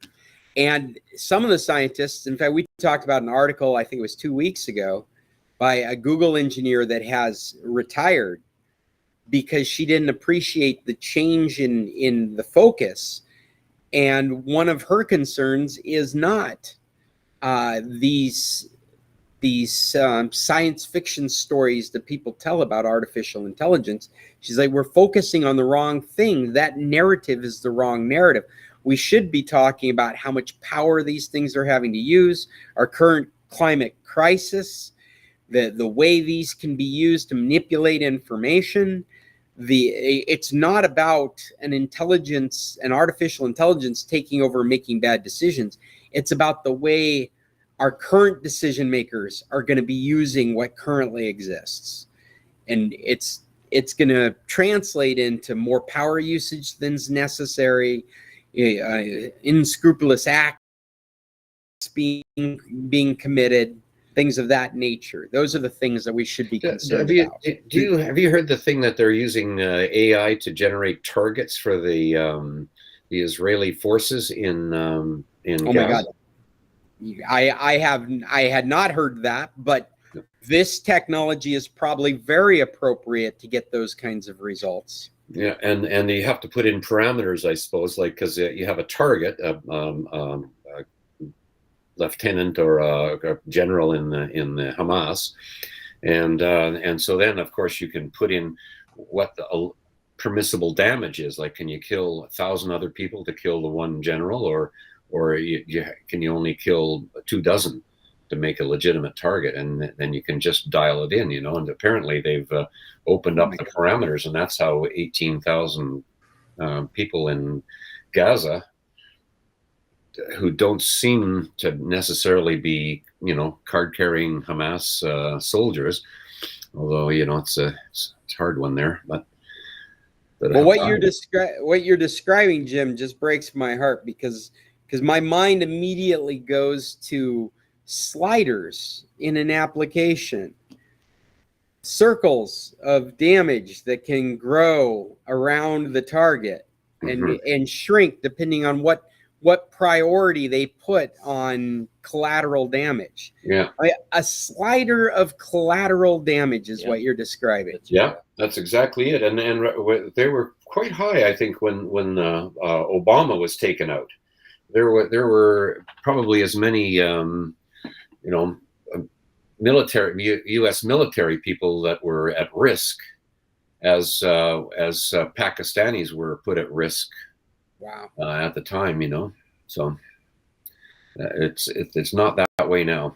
And some of the scientists, in fact, we talked about an article, I think it was 2 weeks ago, by a Google engineer that has retired because she didn't appreciate the change in the focus. And one of her concerns is not these these science fiction stories that people tell about artificial intelligence. She's like, we're focusing on the wrong thing. That narrative is the wrong narrative. We should be talking about how much power these things are having to use, our current climate crisis, the way these can be used to manipulate information. It's not about an artificial intelligence taking over and making bad decisions. It's about the way our current decision makers are going to be using what currently exists. And it's going to translate into more power usage than's necessary, unscrupulous acts being committed, things of that nature. Those are the things that we should be concerned about.
Have you heard the thing that they're using AI to generate targets for the Israeli forces in
Oh
Gaza?
my God. I had not heard that, but this technology is probably very appropriate to get those kinds of results.
Yeah, and you have to put in parameters, I suppose, like, because you have a target, a lieutenant or a general in the Hamas, and so then of course you can put in what the permissible damage is. Like, can you kill 1,000 other people to kill the one general, or can you only kill 24 to make a legitimate target? And then you can just dial it in, and apparently they've opened up the parameters, and that's how 18,000 people in Gaza, who don't seem to necessarily be, card-carrying Hamas soldiers, although it's a hard one there. But
well, what you're describing, Jim, just breaks my heart because my mind immediately goes to sliders in an application, circles of damage that can grow around the target and shrink depending on what priority they put on collateral damage.
Yeah,
a slider of collateral damage is what you're describing.
Yeah, that's exactly it. And they were quite high, I think, when Obama was taken out. There were probably as many military U.S. military people that were at risk as Pakistanis were put at risk.
Wow.
At the time, so it's not that way now.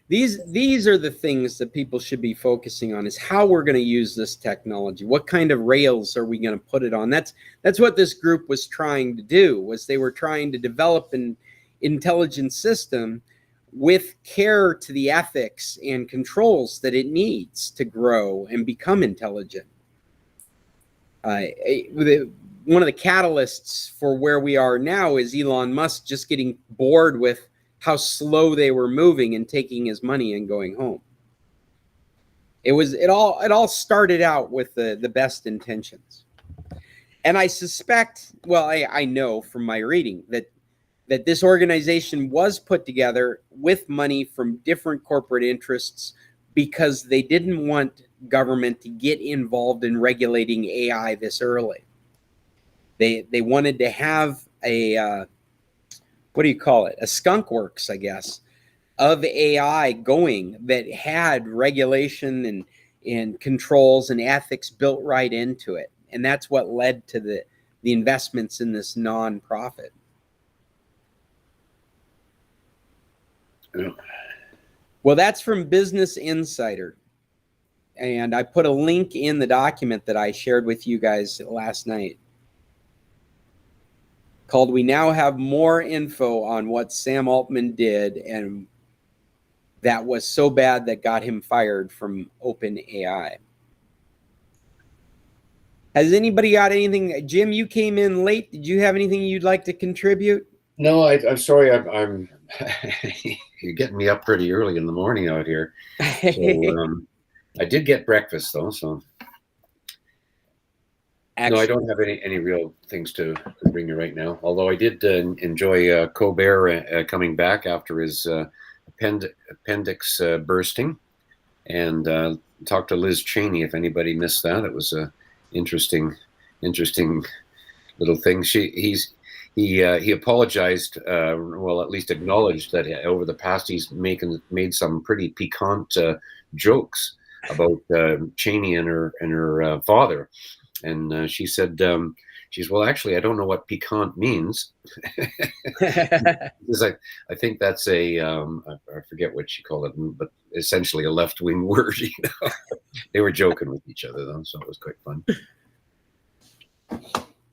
These are the things that people should be focusing on, is how we're going to use this technology. What kind of rails are we going to put it on? That's what this group was trying to do, was they were trying to develop an intelligent system with care to the ethics and controls that it needs to grow and become intelligent. One of the catalysts for where we are now is Elon Musk just getting bored with how slow they were moving and taking his money and going home. It all started out with the best intentions. And I suspect, well, I know from my reading that this organization was put together with money from different corporate interests because they didn't want government to get involved in regulating AI this early. They wanted to have a what do you call it? A skunk works, I guess, of AI going that had regulation and controls and ethics built right into it. And that's what led to the investments in this nonprofit.
Yeah.
Well, that's from Business Insider. And I put a link in the document that I shared with you guys last night, called "We Now Have More Info on What Sam Altman Did and That Was So Bad That Got Him Fired from OpenAI." Has anybody got anything? Jim, you came in late. Did you have anything you'd like to contribute?
No, I'm sorry. I'm you're getting me up pretty early in the morning out here. So, I did get breakfast though, so. Excellent. No, I don't have any real things to bring you right now. Although I did enjoy Colbert coming back after his appendix bursting, and talked to Liz Cheney. If anybody missed that, it was a interesting little thing. He's he apologized, well, at least acknowledged that over the past he's made some pretty piquant jokes about Cheney and her father, and she said, well, actually, I don't know what piquant means. Because I think that's I forget what she called it, but essentially a left-wing word. You know, they were joking with each other though, so it was quite fun.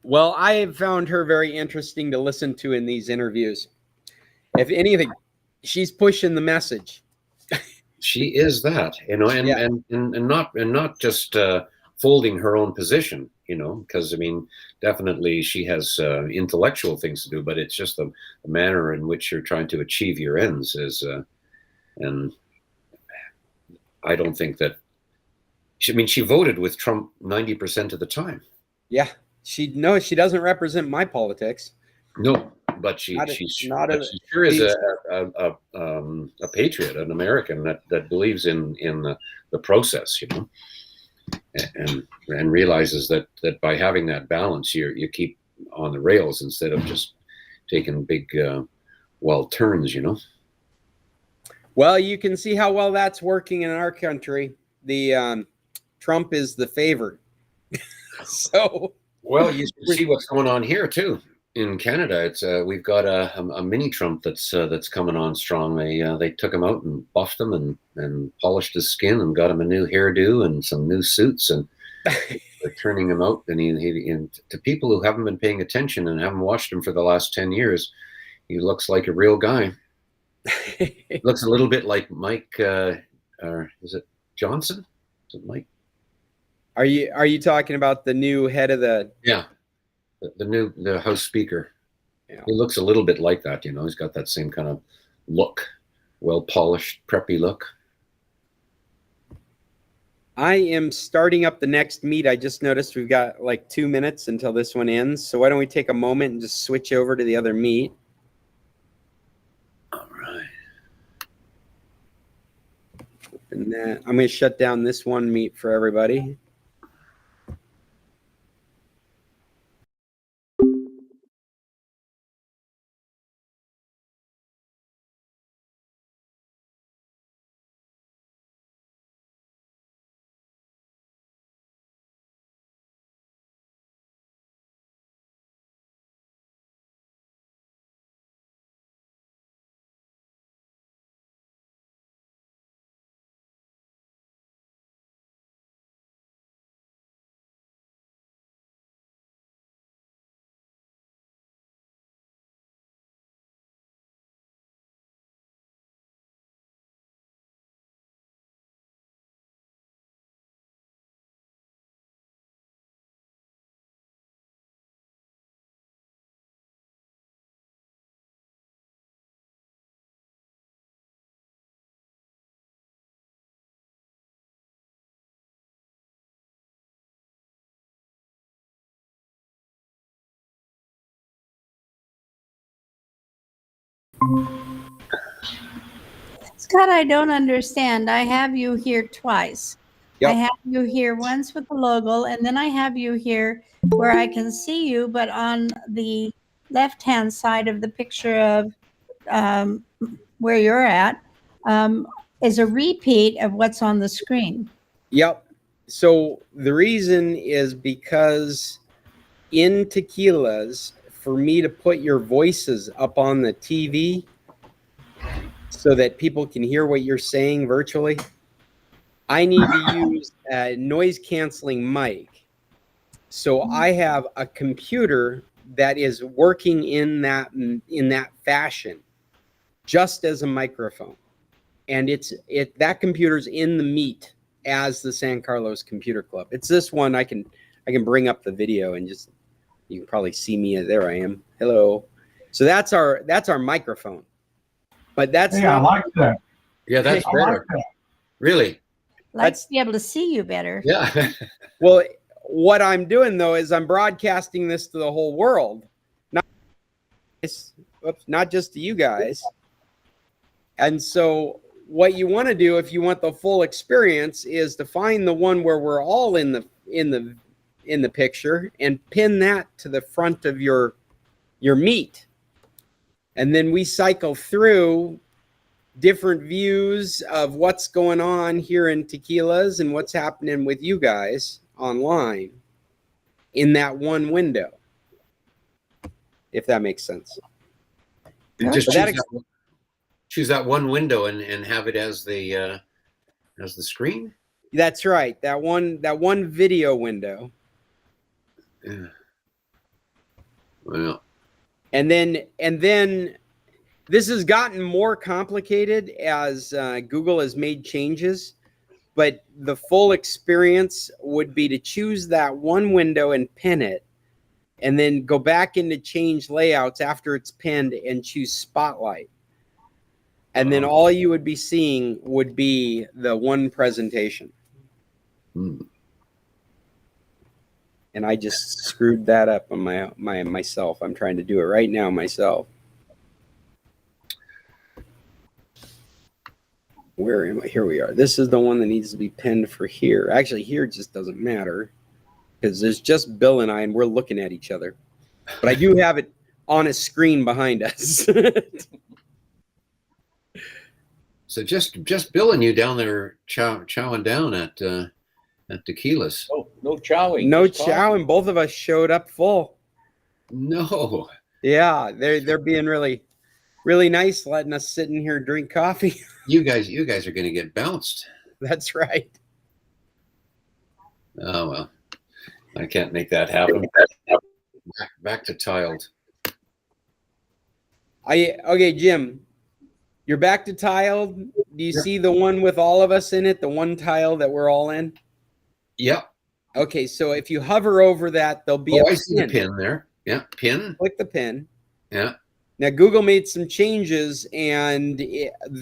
Well, I have found her very interesting to listen to in these interviews. If anything, she's pushing the message.
She is that, you know, and not just folding her own position, you know, because I mean, definitely she has intellectual things to do, but it's just the manner in which you're trying to achieve your ends is, and I don't think that. I mean, she voted with Trump 90% of the time.
Yeah. She doesn't represent my politics.
No, but she sure is a patriot, an American that believes in the process, you know, and realizes that by having that balance, you keep on the rails instead of just taking big wild turns, you know.
Well, you can see how well that's working in our country. The Trump is the favorite, so.
Well, you see what's going on here too in Canada. It's we've got a mini Trump that's coming on strong. They took him out and buffed him and polished his skin and got him a new hairdo and some new suits, and they're turning him out. And he to people who haven't been paying attention and haven't watched him for the last 10 years, he looks like a real guy. Looks a little bit like Mike. Or is it Johnson? Is it Mike?
Are you talking about the new head of the?
Yeah, the House Speaker.
Yeah.
He looks a little bit like that, you know. He's got that same kind of look, well polished, preppy look.
I am starting up the next meet. I just noticed we've got like 2 minutes until this one ends. So why don't we take a moment and just switch over to the other meet?
All right.
And then I'm going to shut down this one meet for everybody.
Scott, I don't understand. I have you here twice.
Yep.
I have you here once with the logo, and then I have you here where I can see you, but on the left-hand side of the picture of where you're at is a repeat of what's on the screen.
Yep. So the reason is because in Tequilas, for me to put your voices up on the TV so that people can hear what you're saying virtually, I need to use a noise canceling mic. So I have a computer that is working in that fashion, just as a microphone. And that computer's in the meet as the San Carlos Computer Club. It's this one. I can bring up the video and just, you can probably see me. There I am. Hello. So that's our microphone. But that's
I like that.
Yeah, that's better.
Like that.
Really?
Like to be able to see you better.
Yeah.
Well, what I'm doing though is I'm broadcasting this to the whole world, not just to you guys. And so what you want to do if you want the full experience is to find the one where we're all in the picture and pin that to the front of your your meat. And then we cycle through different views of what's going on here in Tequilas and what's happening with you guys online in that one window, if that makes sense.
Just
But
choose that one window and have it as the screen.
That's right. That one video window.
Yeah. Well.
And then this has gotten more complicated as Google has made changes, but the full experience would be to choose that one window and pin it, and then go back into change layouts after it's pinned and choose spotlight. And then all you would be seeing would be the one presentation. And I just screwed that up on myself. I'm trying to do it right now myself. Where am I? Here we are. This is the one that needs to be pinned for here. Actually, here just doesn't matter because there's just Bill and I, and we're looking at each other. But I do have it on a screen behind us.
So just Bill and you down there chowing down at Tequilas.
Oh, no chowing.
No
just coffee.
chowing. Both of us showed up full.
No.
Yeah, they're being really nice, letting us sit in here drink coffee.
You guys are going to get bounced.
That's right.
Oh well, I can't make that happen. Back to tiled.
Okay, Jim, you're back to tiled. Do you see the one with all of us in it? The one tile that we're all in?
Yep.
Okay, so if you hover over that, there'll be
Oh,
a
I see the pin there. Yeah, pin.
Click the pin.
Yeah.
Now Google made some changes, and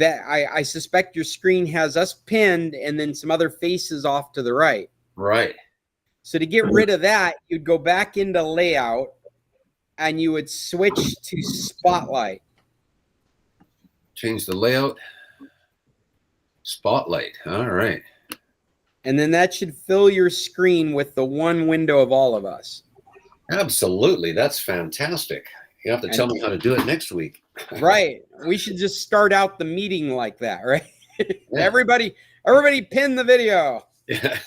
I suspect your screen has us pinned and then some other faces off to the right.
Right.
So to get rid of that, you'd go back into layout and you would switch to spotlight.
Change the layout. Spotlight. All right.
And then that should fill your screen with the one window of all of us.
Absolutely. That's fantastic. You have to tell me how to do it next week.
Right. We should just start out the meeting like that, right?
Yeah.
Everybody pin the video.
Yeah.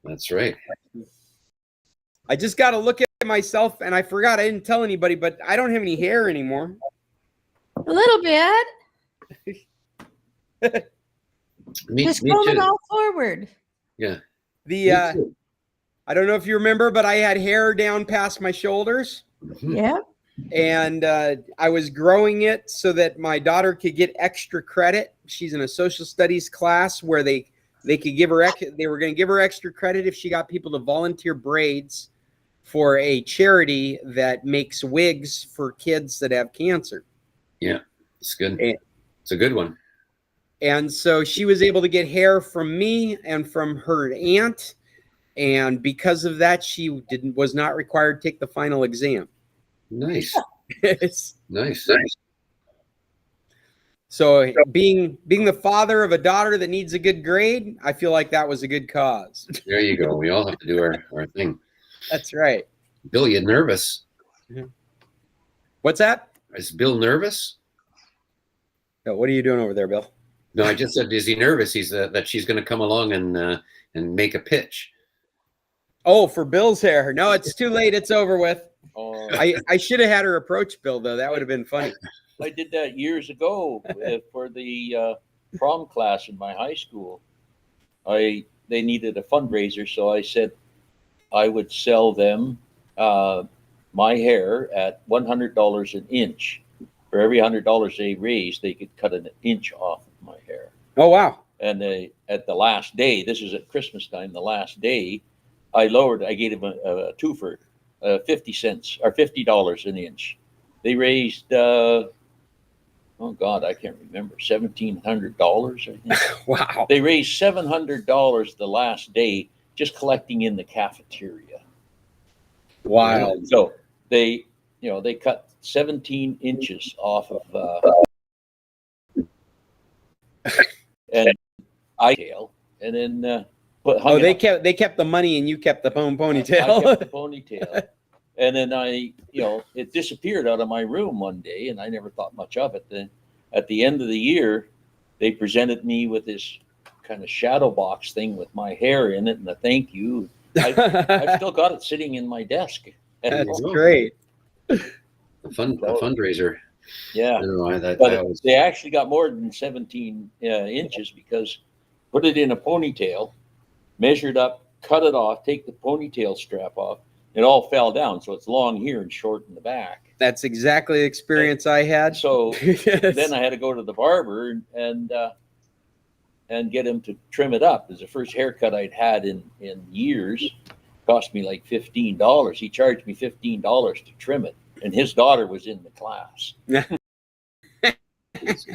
That's right.
I just got to look at myself, and I forgot I didn't tell anybody, but I don't have any hair anymore.
A little bit. Just roll it all forward.
Yeah.
I don't know if you remember, but I had hair down past my shoulders.
Mm-hmm.
Yeah.
And I was growing it so that my daughter could get extra credit. She's in a social studies class where they could give her they were going to give her extra credit if she got people to volunteer braids for a charity that makes wigs for kids that have cancer.
Yeah, it's good. It's a good one.
And so she was able to get hair from me and from her aunt. And because of that, she was not required to take the final exam.
Nice. Nice.
So being the father of a daughter that needs a good grade, I feel like that was a good cause.
There you go. We all have to do our thing.
That's right.
Bill, you nervous?
What's that?
Is Bill nervous?
Oh, what are you doing over there, Bill?
No, I just said, is he nervous? He's that she's going to come along and make a pitch.
Oh, for Bill's hair. No, it's too late. It's over with.
Oh,
I should have had her approach Bill, though. That would have been funny.
I did that years ago for the prom class in my high school. They needed a fundraiser, so I said I would sell them my hair at $100 an inch. For every $100 they raised, they could cut an inch off of my hair.
Oh, wow.
And at the last day, this was at Christmas time, the last day, I gave them a twofer, 50 cents or $50 an inch. They raised, oh God, I can't remember, $1,700, I think.
Wow.
They raised $700 the last day just collecting in the cafeteria.
Wow.
So they cut 17 inches off of and I tail, and then they
kept the money and you kept the ponytail.
I kept the ponytail, And then it disappeared out of my room one day, and I never thought much of it. Then at the end of the year, they presented me with this kind of shadow box thing with my hair in it and a thank you. I've still got it sitting in my desk.
That's great.
A fundraiser.
Yeah.
I don't know,
But they actually got more than 17 inches, because put it in a ponytail, measured up, cut it off, take the ponytail strap off. It all fell down, so it's long here and short in the back.
That's exactly the experience I had.
So then I had to go to the barber and get him to trim it up. It was the first haircut I'd had in years. Cost me like $15. He charged me $15 to trim it, and his daughter was in the class.
That's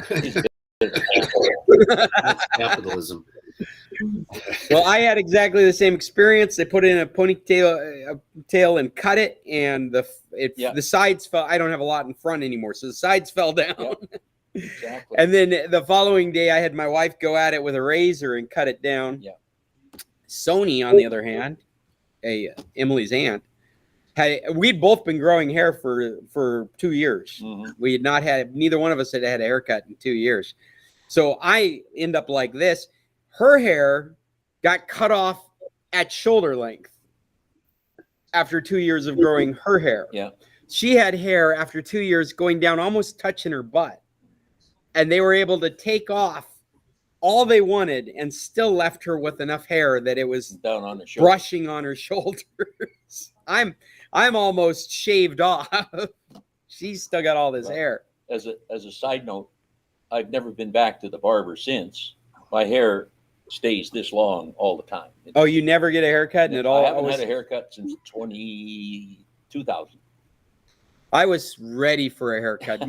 capitalism.
Well, I had exactly the same experience. They put it in a ponytail tail and cut it, and the sides fell. I don't have a lot in front anymore, so the sides fell down.
Yeah, exactly.
And then the following day, I had my wife go at it with a razor and cut it down.
Yeah.
Sony, on the other hand, Emily's aunt, we'd both been growing hair for 2 years.
Mm-hmm.
We had not had, neither one of us had had a haircut in 2 years. So I end up like this. Her hair got cut off at shoulder length after 2 years of growing her hair.
Yeah.
She had hair after 2 years going down, almost touching her butt. And they were able to take off all they wanted and still left her with enough hair that it was
down on the shoulder,
brushing on her shoulders. I'm almost shaved off. She's still got all this hair.
As a side note, I've never been back to the barber since. My hair stays this long all the time.
Oh, you never get a haircut? And
I haven't had a haircut since 2000.
I was ready for a haircut.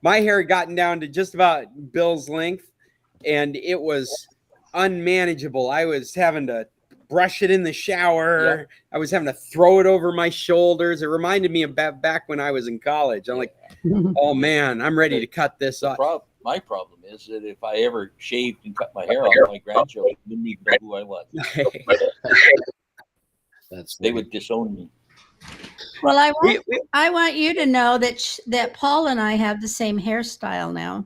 My hair had gotten down to just about Bill's length, and it was unmanageable. I was having to brush it in the shower. Yeah. I was having to throw it over my shoulders. It reminded me of back when I was in college. I'm like, oh man, I'm ready to cut this off.
My problem is that if I ever shaved and cut my hair off, my grandchildren wouldn't even know who I was. They would disown me.
Well, I want you to know that Paul and I have the same hairstyle now.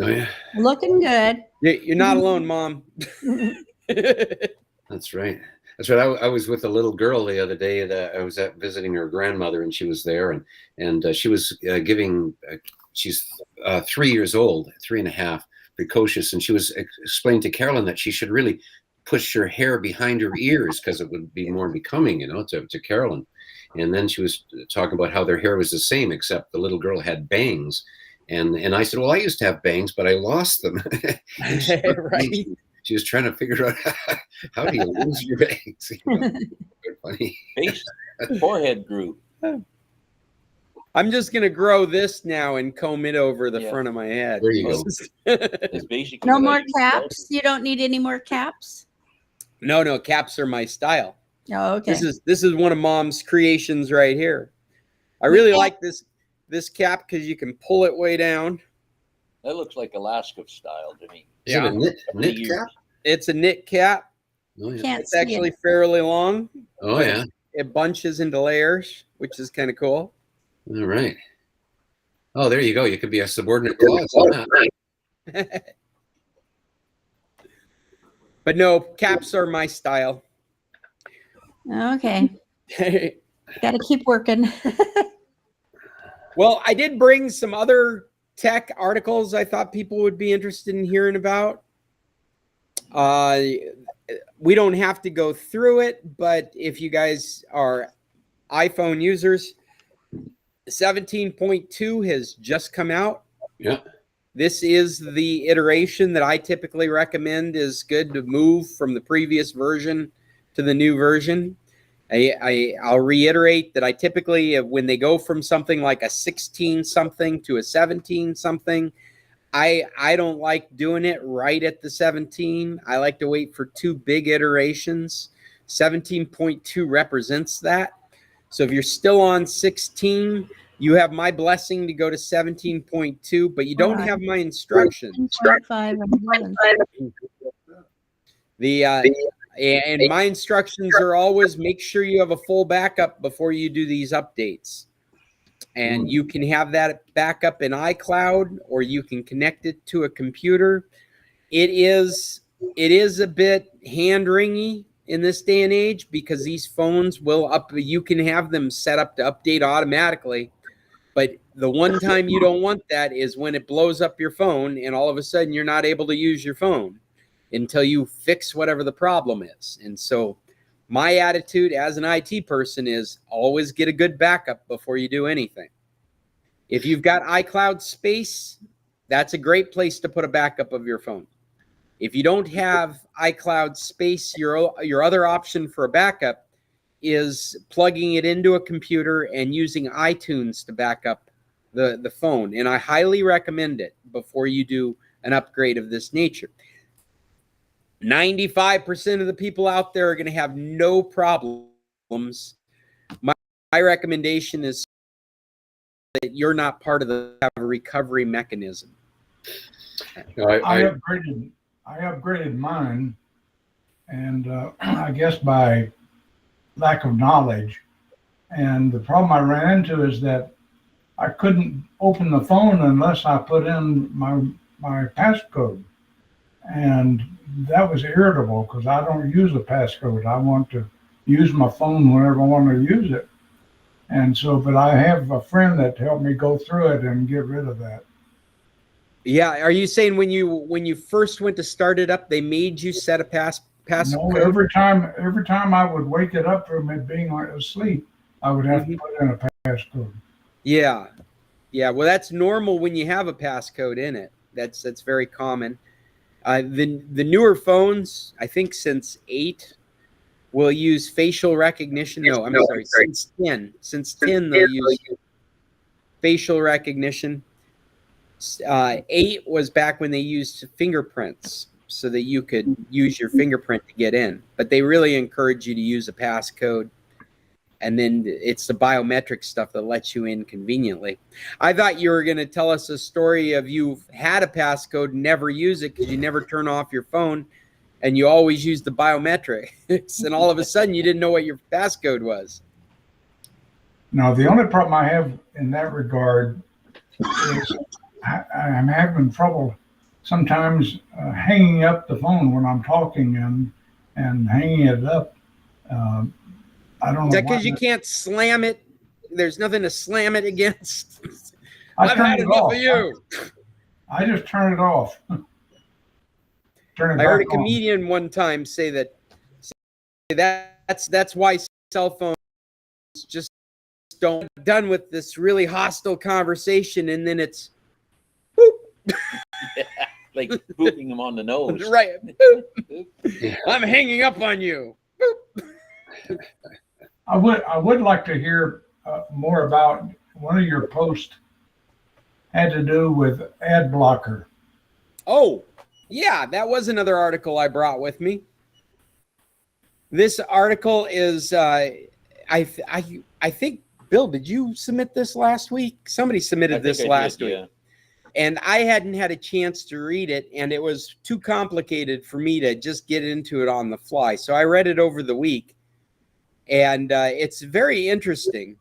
Oh yeah,
looking good.
You're not alone, Mom.
That's right. That's right. I was with a little girl the other day that I was visiting her grandmother, and she was there, and she was giving. She's 3 years old, 3.5, precocious, and she was explaining to Carolyn that she should really push her hair behind her ears because it would be more becoming, to Carolyn. And then she was talking about how their hair was the same, except the little girl had bangs. And I said, well, I used to have bangs, but I lost them.
Right.
She was trying to figure out how do you lose your bangs? Funny.
Face, forehead grew.
I'm just gonna grow this now and comb it over the front of my head.
There you go.
It's basically
no more caps. You don't need any more caps.
No, caps are my style.
Oh, okay.
This is one of Mom's creations right here. I really like this cap because you can pull it way down.
That looks like Alaska style to me.
Yeah, knit cap.
It's a knit cap.
Oh, yeah.
It's actually fairly long.
Oh yeah.
It bunches into layers, which is kind of cool.
All right. Oh, there you go. You could be a subordinate clause on that.
But no, caps are my style.
Okay. Got to keep working.
Well, I did bring some other tech articles I thought people would be interested in hearing about. We don't have to go through it, but if you guys are iPhone users, 17.2 has just come out.
Yeah.
This is the iteration that I typically recommend is good to move from the previous version to the new version. I'll reiterate that I typically, when they go from something like a 16 something to a 17 something, I don't like doing it right at the 17. I like to wait for two big iterations. 17.2 represents that. So if you're still on 16, you have my blessing to go to 17.2, but you don't have my instructions.
10.5 and 11.
And my instructions are always make sure you have a full backup before you do these updates. And you can have that backup in iCloud, or you can connect it to a computer. It is a bit hand-wringy in this day and age because these phones you can have them set up to update automatically. But the one time you don't want that is when it blows up your phone and all of a sudden you're not able to use your phone until you fix whatever the problem is. And so my attitude as an IT person is always get a good backup before you do anything. If you've got iCloud space, that's a great place to put a backup of your phone. If you don't have iCloud space, your other option for a backup is plugging it into a computer and using iTunes to back up the phone. And I highly recommend it before you do an upgrade of this nature. 95% of the people out there are going to have no problems. My recommendation is that you're not part of the recovery mechanism.
I upgraded mine, and I guess by lack of knowledge. And the problem I ran into is that I couldn't open the phone unless I put in my passcode. And that was irritable because I don't use a passcode. I want to use my phone whenever I want to use it. And so, but I have a friend that helped me go through it and get rid of that.
Yeah. Are you saying when you first went to start it up, they made you set a passcode?
No, every time I would wake it up from it being asleep, I would have to put in a passcode.
Yeah. Yeah. Well, that's normal when you have a passcode in it. That's very common. The newer phones, I think since 8, will use facial recognition. No, I'm sorry, since 10. Since 10, they'll use facial recognition. 8 was back when they used fingerprints so that you could use your fingerprint to get in. But they really encourage you to use a passcode. And then it's the biometric stuff that lets you in conveniently. I thought you were going to tell us a story of you've had a passcode, never use it because you never turn off your phone and you always use the biometrics. And all of a sudden you didn't know what your passcode was.
Now, the only problem I have in that regard is I'm having trouble sometimes hanging up the phone when I'm talking and hanging it up. I don't know.
Is that because you can't slam it? There's nothing to slam it against.
I've
had enough of you.
I just turn it off.
I heard a comedian one time say that's why cell phones just don't done with this really hostile conversation, and then it's boop.
Like booping them on the nose.
Right. I'm hanging up on you. Boop.
I would like to hear more about one of your posts had to do with ad blocker.
Oh, yeah, that was another article I brought with me. This article is I think, Bill, did you submit this last week? Somebody submitted this last week. Yeah. And I hadn't had a chance to read it, and it was too complicated for me to just get into it on the fly. So I read it over the week. And it's very interesting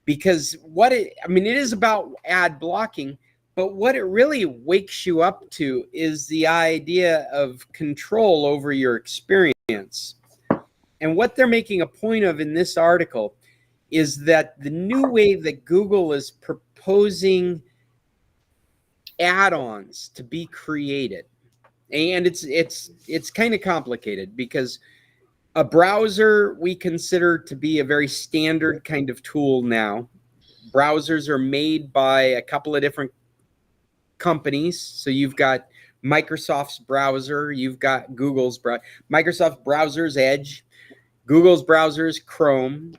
because it is about ad blocking, but what it really wakes you up to is the idea of control over your experience. And what they're making a point of in this article is that the new way that Google is proposing add-ons to be created, and it's kind of complicated because a browser we consider to be a very standard kind of tool now. Browsers are made by a couple of different companies. So you've got Microsoft's browser, you've got Google's browser. Microsoft's browser is Edge, Google's browser is Chrome.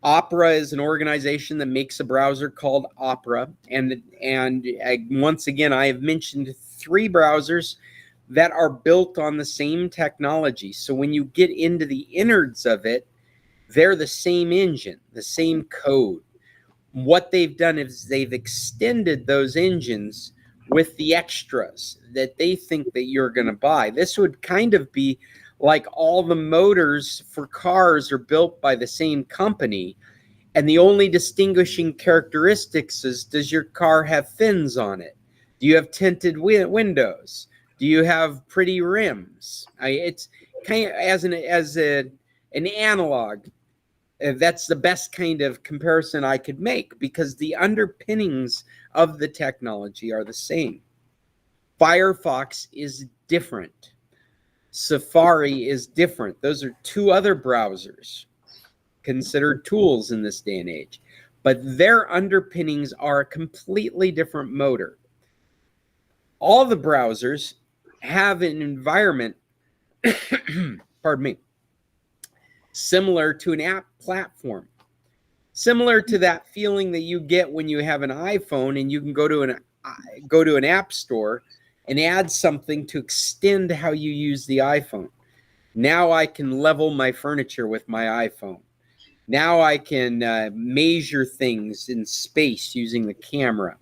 Opera is an organization that makes a browser called Opera. And once again, I have mentioned 3 browsers that are built on the same technology. So when you get into the innards of it, they're the same engine, the same code. What they've done is they've extended those engines with the extras that they think that you're going to buy. This would kind of be like all the motors for cars are built by the same company, and the only distinguishing characteristics is, does your car have fins on it? Do you have tinted windows? Do you have pretty rims? It's kind of as an analog. That's the best kind of comparison I could make, because the underpinnings of the technology are the same. Firefox is different. Safari is different. Those are two other browsers considered tools in this day and age, but their underpinnings are a completely different motor. All the browsers have an environment, pardon me, similar to an app platform, similar to that feeling that you get when you have an iPhone and you can go to an app store and add something to extend how you use the iPhone. Now I can level my furniture with my iPhone. Now I can measure things in space using the camera.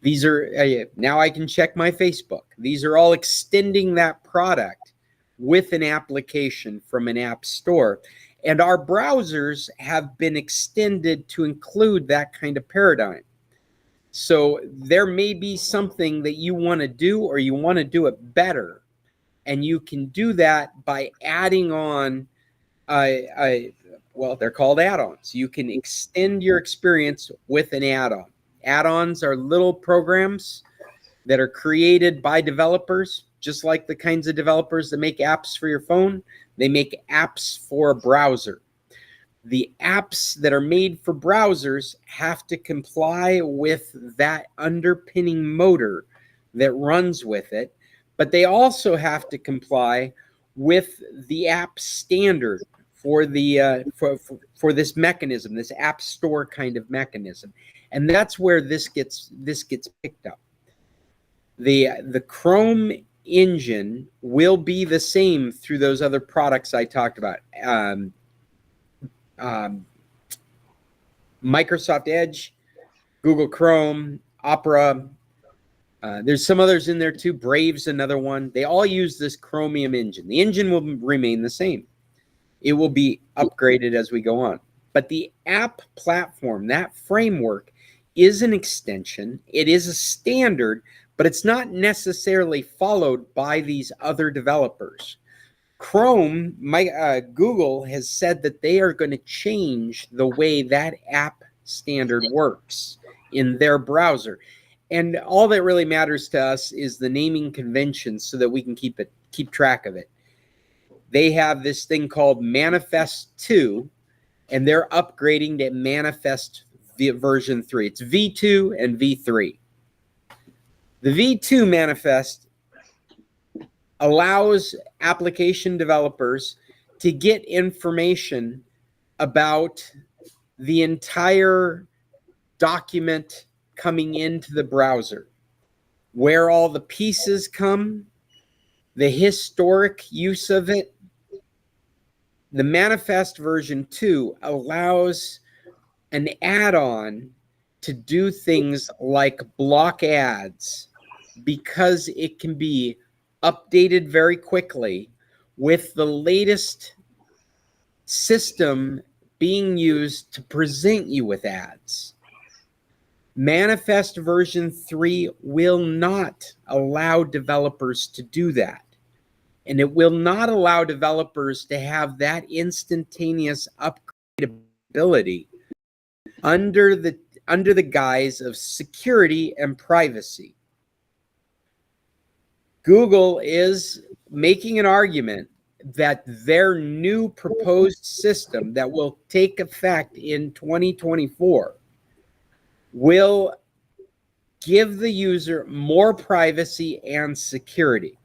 These are now I can check my Facebook. These are all extending that product with an application from an app store. And our browsers have been extended to include that kind of paradigm. So there may be something that you want to do, or you want to do it better. And you can do that by adding on, well, they're called add-ons. You can extend your experience with an add-on. Add-ons are little programs that are created by developers, just like the kinds of developers that make apps for your phone. They make apps for a browser. The apps that are made for browsers have to comply with that underpinning motor that runs with it, but they also have to comply with the app standard for the for this mechanism, this app store kind of mechanism. And that's where this gets picked up. The Chrome engine will be the same through those other products I talked about. Microsoft Edge, Google Chrome, Opera. There's some others in there too. Brave's another one. They all use this Chromium engine. The engine will remain the same. It will be upgraded as we go on. But the app platform, that framework, is an extension. It is a standard, but it's not necessarily followed by these other developers. Chrome, Google has said that they are going to change the way that app standard works in their browser. And all that really matters to us is the naming conventions so that we can keep track of it. They have this thing called Manifest 2, and they're upgrading to Manifest version 3. It's V2 and V3. The V2 Manifest allows application developers to get information about the entire document coming into the browser, where all the pieces come, the historic use of it. The Manifest version 2 allows an add-on to do things like block ads, because it can be updated very quickly with the latest system being used to present you with ads. Manifest version 3 will not allow developers to do that. And it will not allow developers to have that instantaneous upgradability under the guise of security and privacy. Google is making an argument that their new proposed system that will take effect in 2024 will give the user more privacy and security.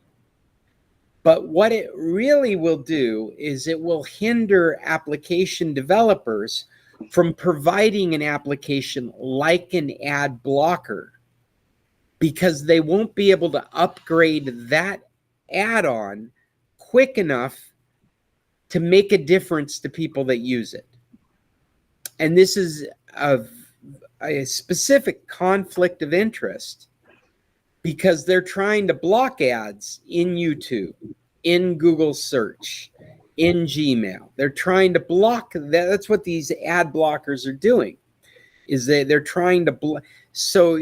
But what it really will do is it will hinder application developers from providing an application like an ad blocker, because they won't be able to upgrade that add-on quick enough to make a difference to people that use it. And this is a specific conflict of interest, because they're trying to block ads in YouTube. in Google search, in Gmail. They're trying to block that. That's what these ad blockers are doing, is they're trying to so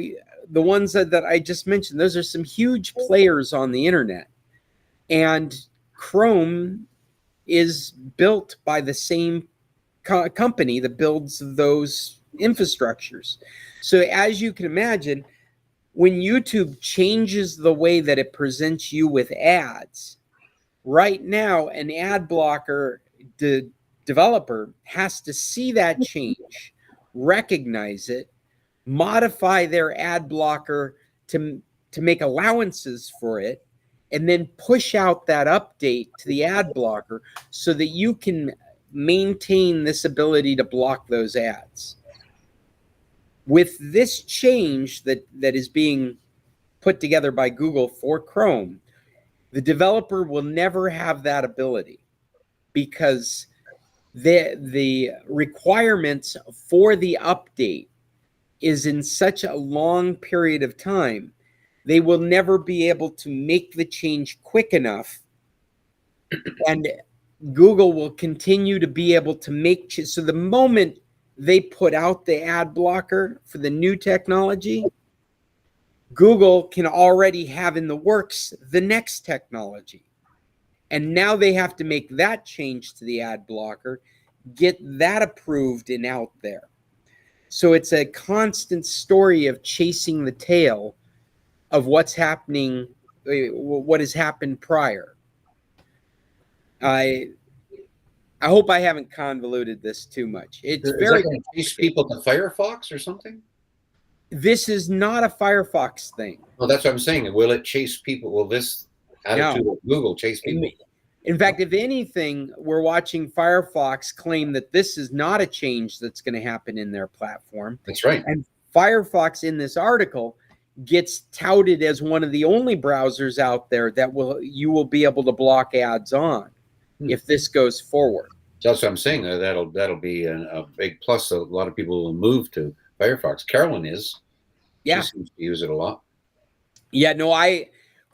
the ones that I just mentioned, those are some huge players on the internet. And Chrome is built by the same company that builds those infrastructures. So as you can imagine, when YouTube changes the way that it presents you with ads, right now an ad blocker developer has to see that change, recognize it, modify their ad blocker to make allowances for it, and then push out that update to the ad blocker so that you can maintain this ability to block those ads. With this change that is being put together by Google for Chrome, the developer will never have that ability, because the requirements for the update is in such a long period of time, they will never be able to make the change quick enough. And Google will continue to be able to make so the moment they put out the ad blocker for the new technology, Google can already have in the works the next technology. And now they have to make that change to the ad blocker, get that approved and out there. So it's a constant story of chasing the tail of what's happening, what has happened prior. I hope I haven't convoluted this too much. It's very
going to chase people to Firefox or something.
This is not a Firefox thing.
Well, that's what I'm saying. Will it chase people? Will this attitude of Google chase people?
In fact, if anything, we're watching Firefox claim that this is not a change that's going to happen in their platform.
That's right.
And Firefox in this article gets touted as one of the only browsers out there that you will be able to block ads on if this goes forward.
So that's what I'm saying. That'll be a big plus. A lot of people will move to Firefox. Carolyn is.
Yeah.
She seems to use it a lot.
Yeah, no,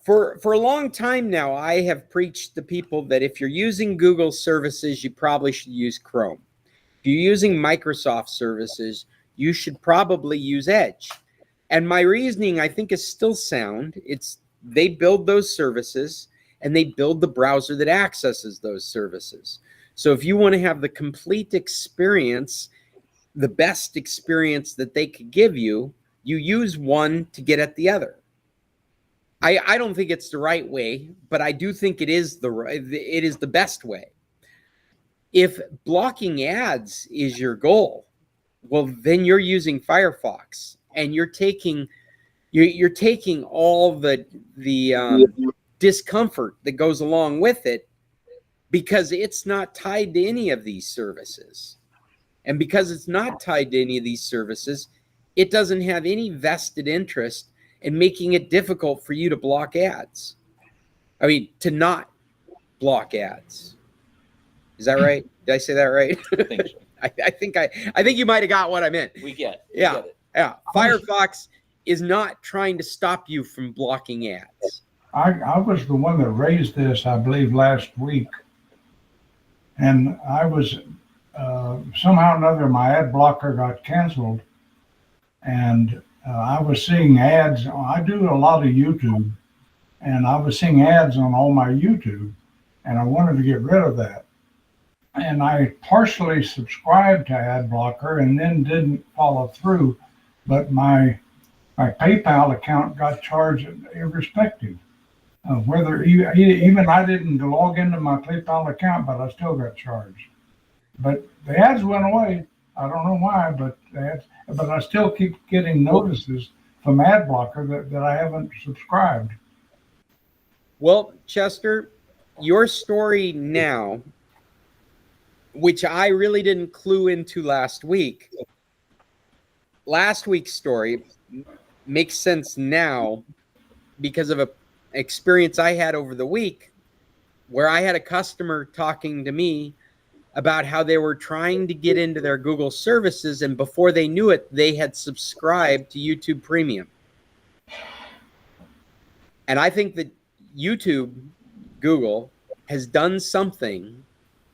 for a long time now, I have preached to people that if you're using Google services, you probably should use Chrome. If you're using Microsoft services, you should probably use Edge. And my reasoning, I think, is still sound. They build those services and they build the browser that accesses those services. So if you want to have the complete experience, the best experience that they could give you, you use one to get at the other. I don't think it's the right way, but I do think it is the best way. If blocking ads is your goal, well, then you're using Firefox, and you're taking all the discomfort that goes along with it, because it's not tied to any of these services. And because it's not tied to any of these services, it doesn't have any vested interest in making it difficult for you to block ads. I mean, to not block ads. Is that right? Did I say that right?
I think so.
I think you might have got what I meant.
We get it.
Yeah. Firefox is not trying to stop you from blocking ads.
I was the one that raised this, I believe, last week. And I was, somehow or another, my ad blocker got canceled. And I was seeing ads. I do a lot of YouTube. And I was seeing ads on all my YouTube. And I wanted to get rid of that. And I partially subscribed to ad blocker and then didn't follow through. But my PayPal account got charged irrespective of whether even I didn't log into my PayPal account, but I still got charged. But the ads went away. I don't know why, but I still keep getting notices from ad blocker that I haven't subscribed.
Well, Chester, your story now, which I really didn't clue into last week. Last week's story makes sense now because of an experience I had over the week where I had a customer talking to me about how they were trying to get into their Google services, and before they knew it, they had subscribed to YouTube Premium. And I think that YouTube Google has done something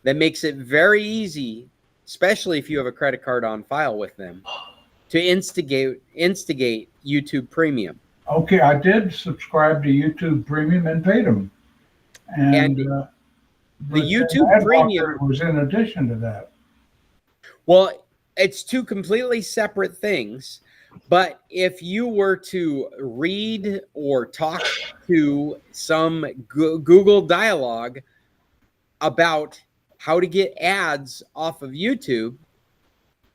that makes it very easy, especially if you have a credit card on file with them, to instigate YouTube Premium.
Okay, I did subscribe to YouTube Premium and paid them. And
the
but
YouTube
ad
Premium
blocker was in addition to that.
Well, it's two completely separate things. But if you were to read or talk to some Google dialogue about how to get ads off of YouTube,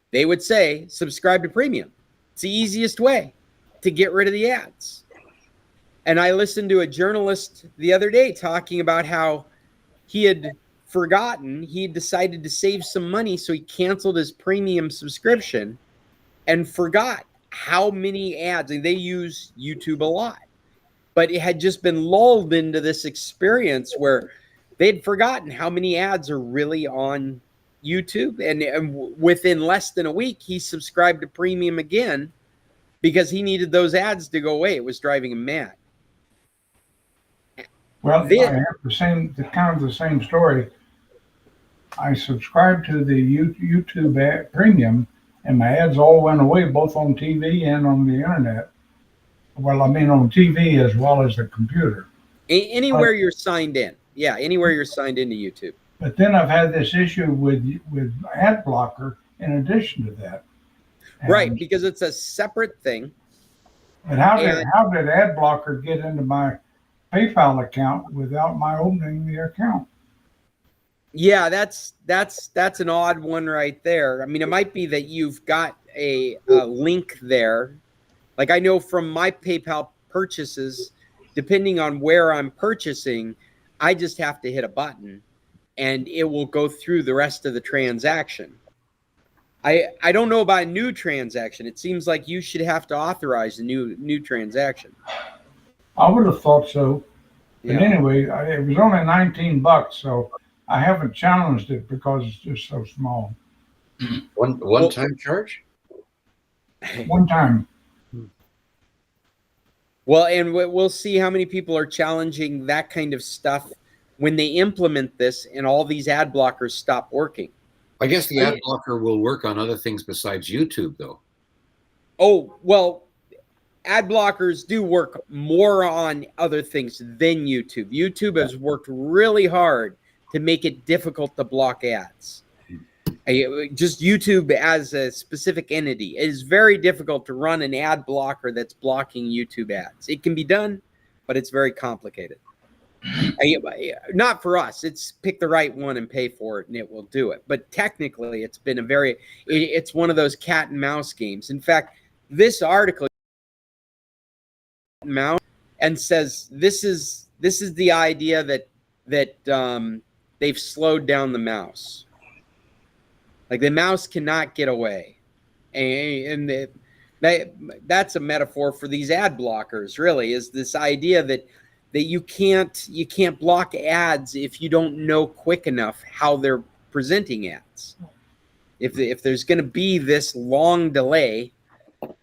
they would say subscribe to Premium. It's the easiest way to get rid of the ads. And I listened to a journalist the other day talking about how he had forgotten, he decided to save some money, so he canceled his Premium subscription and forgot how many ads, and they use YouTube a lot, but it had just been lulled into this experience where they'd forgotten how many ads are really on YouTube. And within less than a week, he subscribed to Premium again because he needed those ads to go away. It was driving him mad.
Well, I have the same story. I subscribed to the YouTube Premium, and my ads all went away, both on TV and on the internet. Well, I mean on TV as well as the computer.
Anywhere you're signed in. Yeah, anywhere you're signed into YouTube.
But then I've had this issue with ad blocker in addition to that.
Right, because it's a separate thing.
But how did ad blocker get into my PayPal account without my opening the account?
Yeah, that's an odd one right there. I mean, it might be that you've got a link there. Like I know from my PayPal purchases, depending on where I'm purchasing, I just have to hit a button and it will go through the rest of the transaction. I don't know about a new transaction. It seems like you should have to authorize a new transaction.
I would have thought so. But
Yeah.
anyway, it was only $19, so I haven't challenged it because it's just so small.
One time charge?
One time.
Well, and we'll see how many people are challenging that kind of stuff when they implement this and all these ad blockers stop working.
I guess the ad blocker will work on other things besides YouTube, though.
Oh, well, ad blockers do work more on other things than YouTube. YouTube has worked really hard to make it difficult to block ads. Just YouTube as a specific entity. It is very difficult to run an ad blocker that's blocking YouTube ads. It can be done, but it's very complicated. Not for us. It's pick the right one and pay for it, and it will do it. But technically, it's been it's one of those cat and mouse games. In fact, this article and says this is the idea that they've slowed down the mouse. Like the mouse cannot get away, and that's a metaphor for these ad blockers. Really, is this idea that you can't block ads if you don't know quick enough how they're presenting ads. If there's going to be this long delay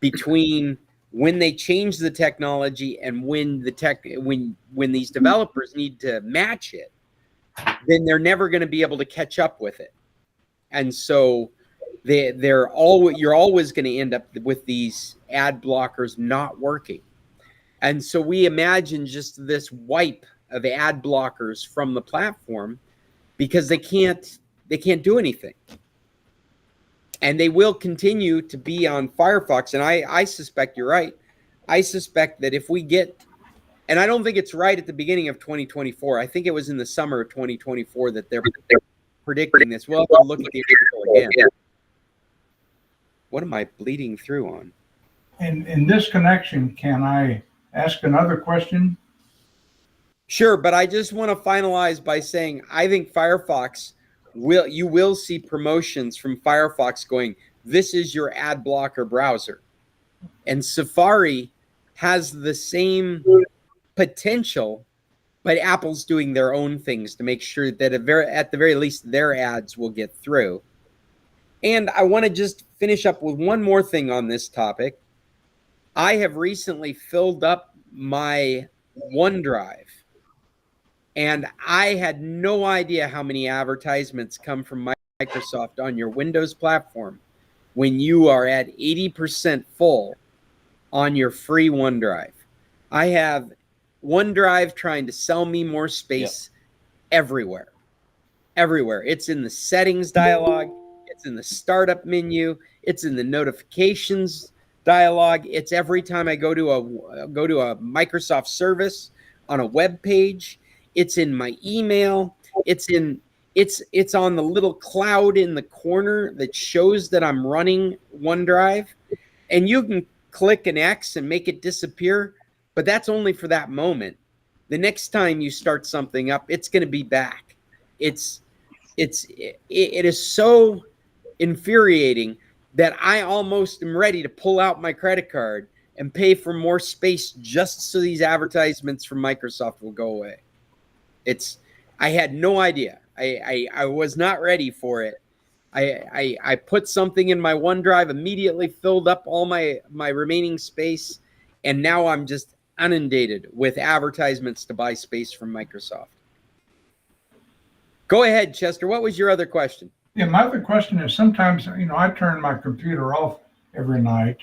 between when they change the technology and when these developers need to match it, then they're never going to be able to catch up with it. And so you're always going to end up with these ad blockers not working. And so we imagine just this wipe of ad blockers from the platform because they can't do anything. And they will continue to be on Firefox. And I suspect you're right. I suspect that if we get, and I don't think it's right at the beginning of 2024. I think it was in the summer of 2024 that they're predicting this. We'll have to look at the article again. What am I bleeding through on?
In this connection, can I ask another question?
Sure, but I just want to finalize by saying I think Firefox you will see promotions from Firefox going, this is your ad blocker browser. And Safari has the same potential, but Apple's doing their own things to make sure that at the very least their ads will get through. And I want to just finish up with one more thing on this topic. I have recently filled up my OneDrive, And I had no idea how many advertisements come from Microsoft on your Windows platform when you are at 80% full on your free OneDrive. I have OneDrive trying to sell me more space everywhere. Everywhere. It's in the settings dialog, it's in the startup menu, it's in the notifications dialog. It's every time I go to a Microsoft service on a web page. It's in my email. It's on the little cloud in the corner that shows that I'm running OneDrive. And you can click an X and make it disappear, but that's only for that moment. The next time you start something up, it's going to be back. It is so infuriating that I almost am ready to pull out my credit card and pay for more space just so these advertisements from Microsoft will go away. I had no idea. I was not ready for it. I put something in my OneDrive, immediately filled up all my remaining space, and now I'm just inundated with advertisements to buy space from Microsoft. Go ahead, Chester. What was your other question?
Yeah, my other question is sometimes, I turn my computer off every night.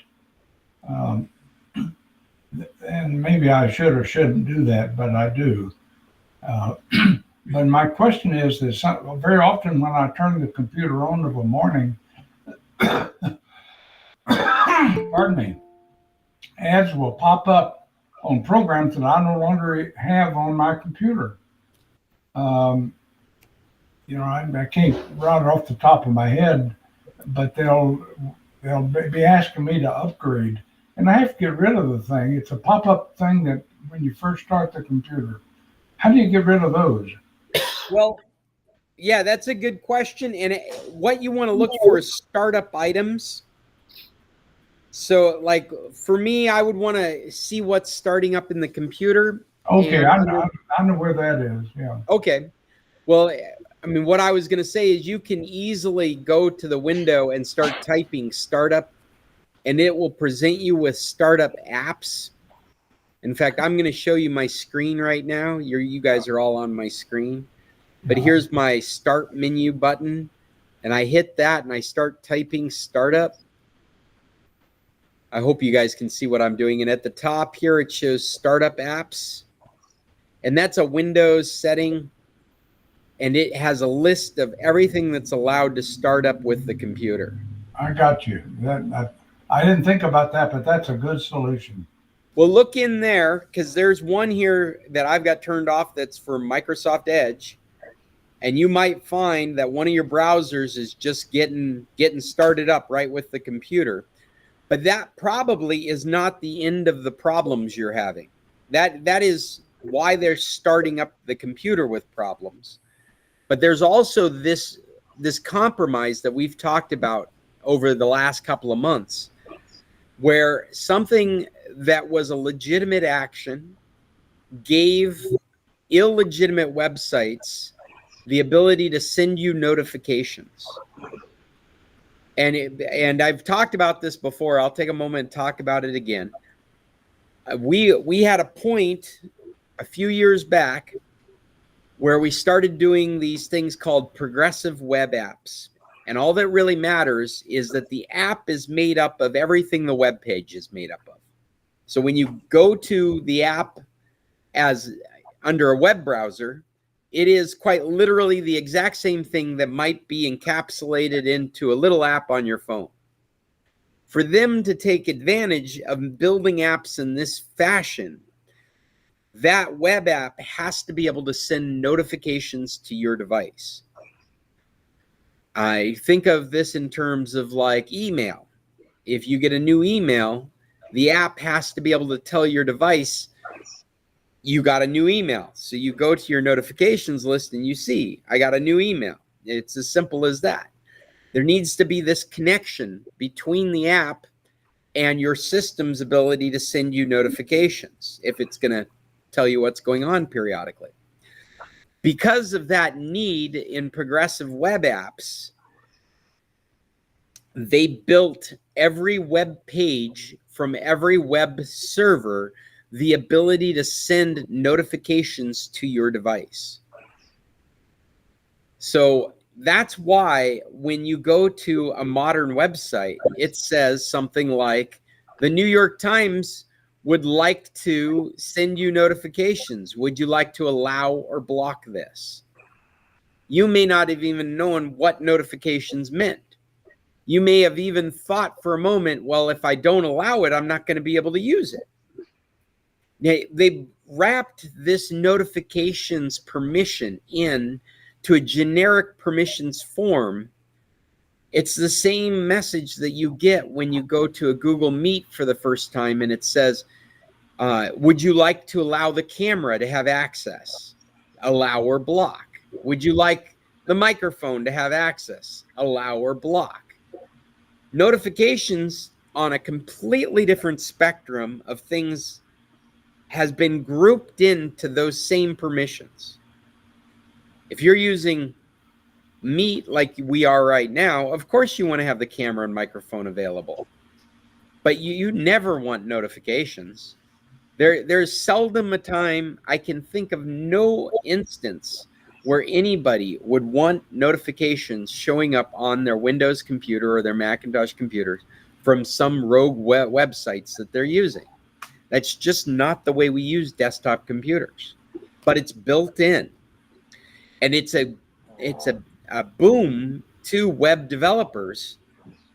And maybe I should or shouldn't do that, but I do. But my question is that very often when I turn the computer on of a morning, pardon me, ads will pop up on programs that I no longer have on my computer. I can't run it off the top of my head, but they'll be asking me to upgrade, and I have to get rid of the thing. It's a pop-up thing that when you first start the computer. How do you get rid of those?
Well, yeah, that's a good question. And what you want to look for is startup items. So, like for me, I would want to see what's starting up in the computer.
Okay, I know where that is. Yeah.
Okay. Well, I mean, what I was going to say is you can easily go to the window and start typing startup, and it will present you with startup apps. In fact, I'm going to show you my screen right now. You guys are all on my screen. But here's my start menu button, and I hit that and I start typing startup. I hope you guys can see what I'm doing. And at the top here, it shows startup apps, and that's a Windows setting, and it has a list of everything that's allowed to start up with the computer.
I got you. I didn't think about that, but that's a good solution.
Well, look in there, because there's one here that I've got turned off that's for Microsoft Edge. And you might find that one of your browsers is just getting started up right with the computer. But that probably is not the end of the problems you're having. That is why they're starting up the computer with problems. But there's also this compromise that we've talked about over the last couple of months, where something that was a legitimate action gave illegitimate websites the ability to send you notifications. And I've talked about this before. I'll take a moment and talk about it again. We had a point a few years back where we started doing these things called progressive web apps. And all that really matters is that the app is made up of everything the web page is made up of. So when you go to the app as under a web browser, it is quite literally the exact same thing that might be encapsulated into a little app on your phone. For them to take advantage of building apps in this fashion, that web app has to be able to send notifications to your device. I think of this in terms of like email. If you get a new email, the app has to be able to tell your device you got a new email. So you go to your notifications list and you see, I got a new email. It's as simple as that. There needs to be this connection between the app and your system's ability to send you notifications if it's going to tell you what's going on periodically. Because of that need in progressive web apps, they built every web page from every web server the ability to send notifications to your device. So that's why when you go to a modern website, it says something like, the New York Times would like to send you notifications. Would you like to allow or block this? You may not have even known what notifications meant. You may have even thought for a moment, well, if I don't allow it, I'm not going to be able to use it. They wrapped this notifications permission in to a generic permissions form. It's the same message that you get when you go to a Google Meet for the first time and it says, would you like to allow the camera to have access? Allow or block. Would you like the microphone to have access? Allow or block. Notifications on a completely different spectrum of things has been grouped into those same permissions. If you're using Meet like we are right now, of course you want to have the camera and microphone available, but you never want notifications. There's seldom a time, I can think of no instance where anybody would want notifications showing up on their Windows computer or their Macintosh computers from some rogue websites that they're using. That's just not the way we use desktop computers, but it's built in. And it's a boom to web developers,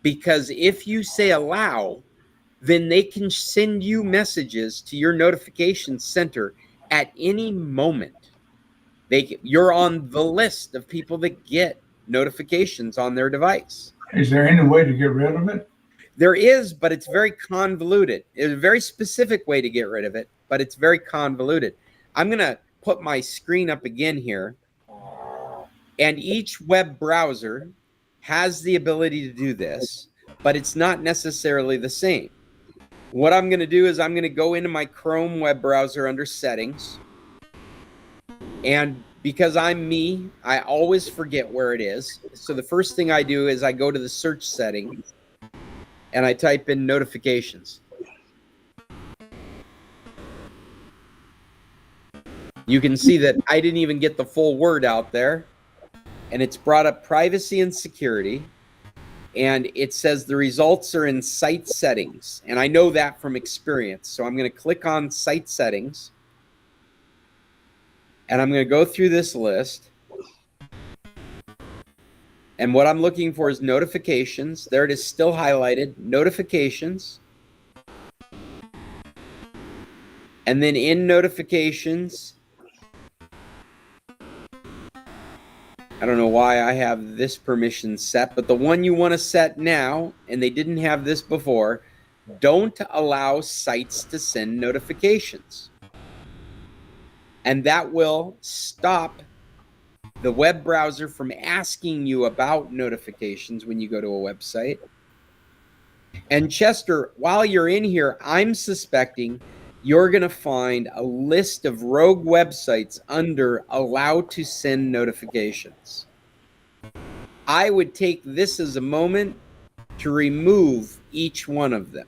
because if you say allow, then they can send you messages to your notification center at any moment. You're on the list of people that get notifications on their device.
Is there any way to get rid of it?
There is, but it's very convoluted. There's a very specific way to get rid of it, but it's very convoluted. I'm going to put my screen up again here. And each web browser has the ability to do this, but it's not necessarily the same. What I'm going to do is I'm going to go into my Chrome web browser under settings. And because I'm me, I always forget where it is. So the first thing I do is I go to the search setting and I type in notifications. You can see that I didn't even get the full word out there. And it's brought up privacy and security. And it says the results are in site settings. And I know that from experience. So I'm going to click on site settings. And I'm going to go through this list. And what I'm looking for is notifications. There it is, still highlighted, notifications. And then in notifications, I don't know why I have this permission set, but the one you want to set now, and they didn't have this before, don't allow sites to send notifications. And that will stop the web browser from asking you about notifications when you go to a website. And Chester, while you're in here, I'm suspecting you're going to find a list of rogue websites under allow to send notifications. I would take this as a moment to remove each one of them.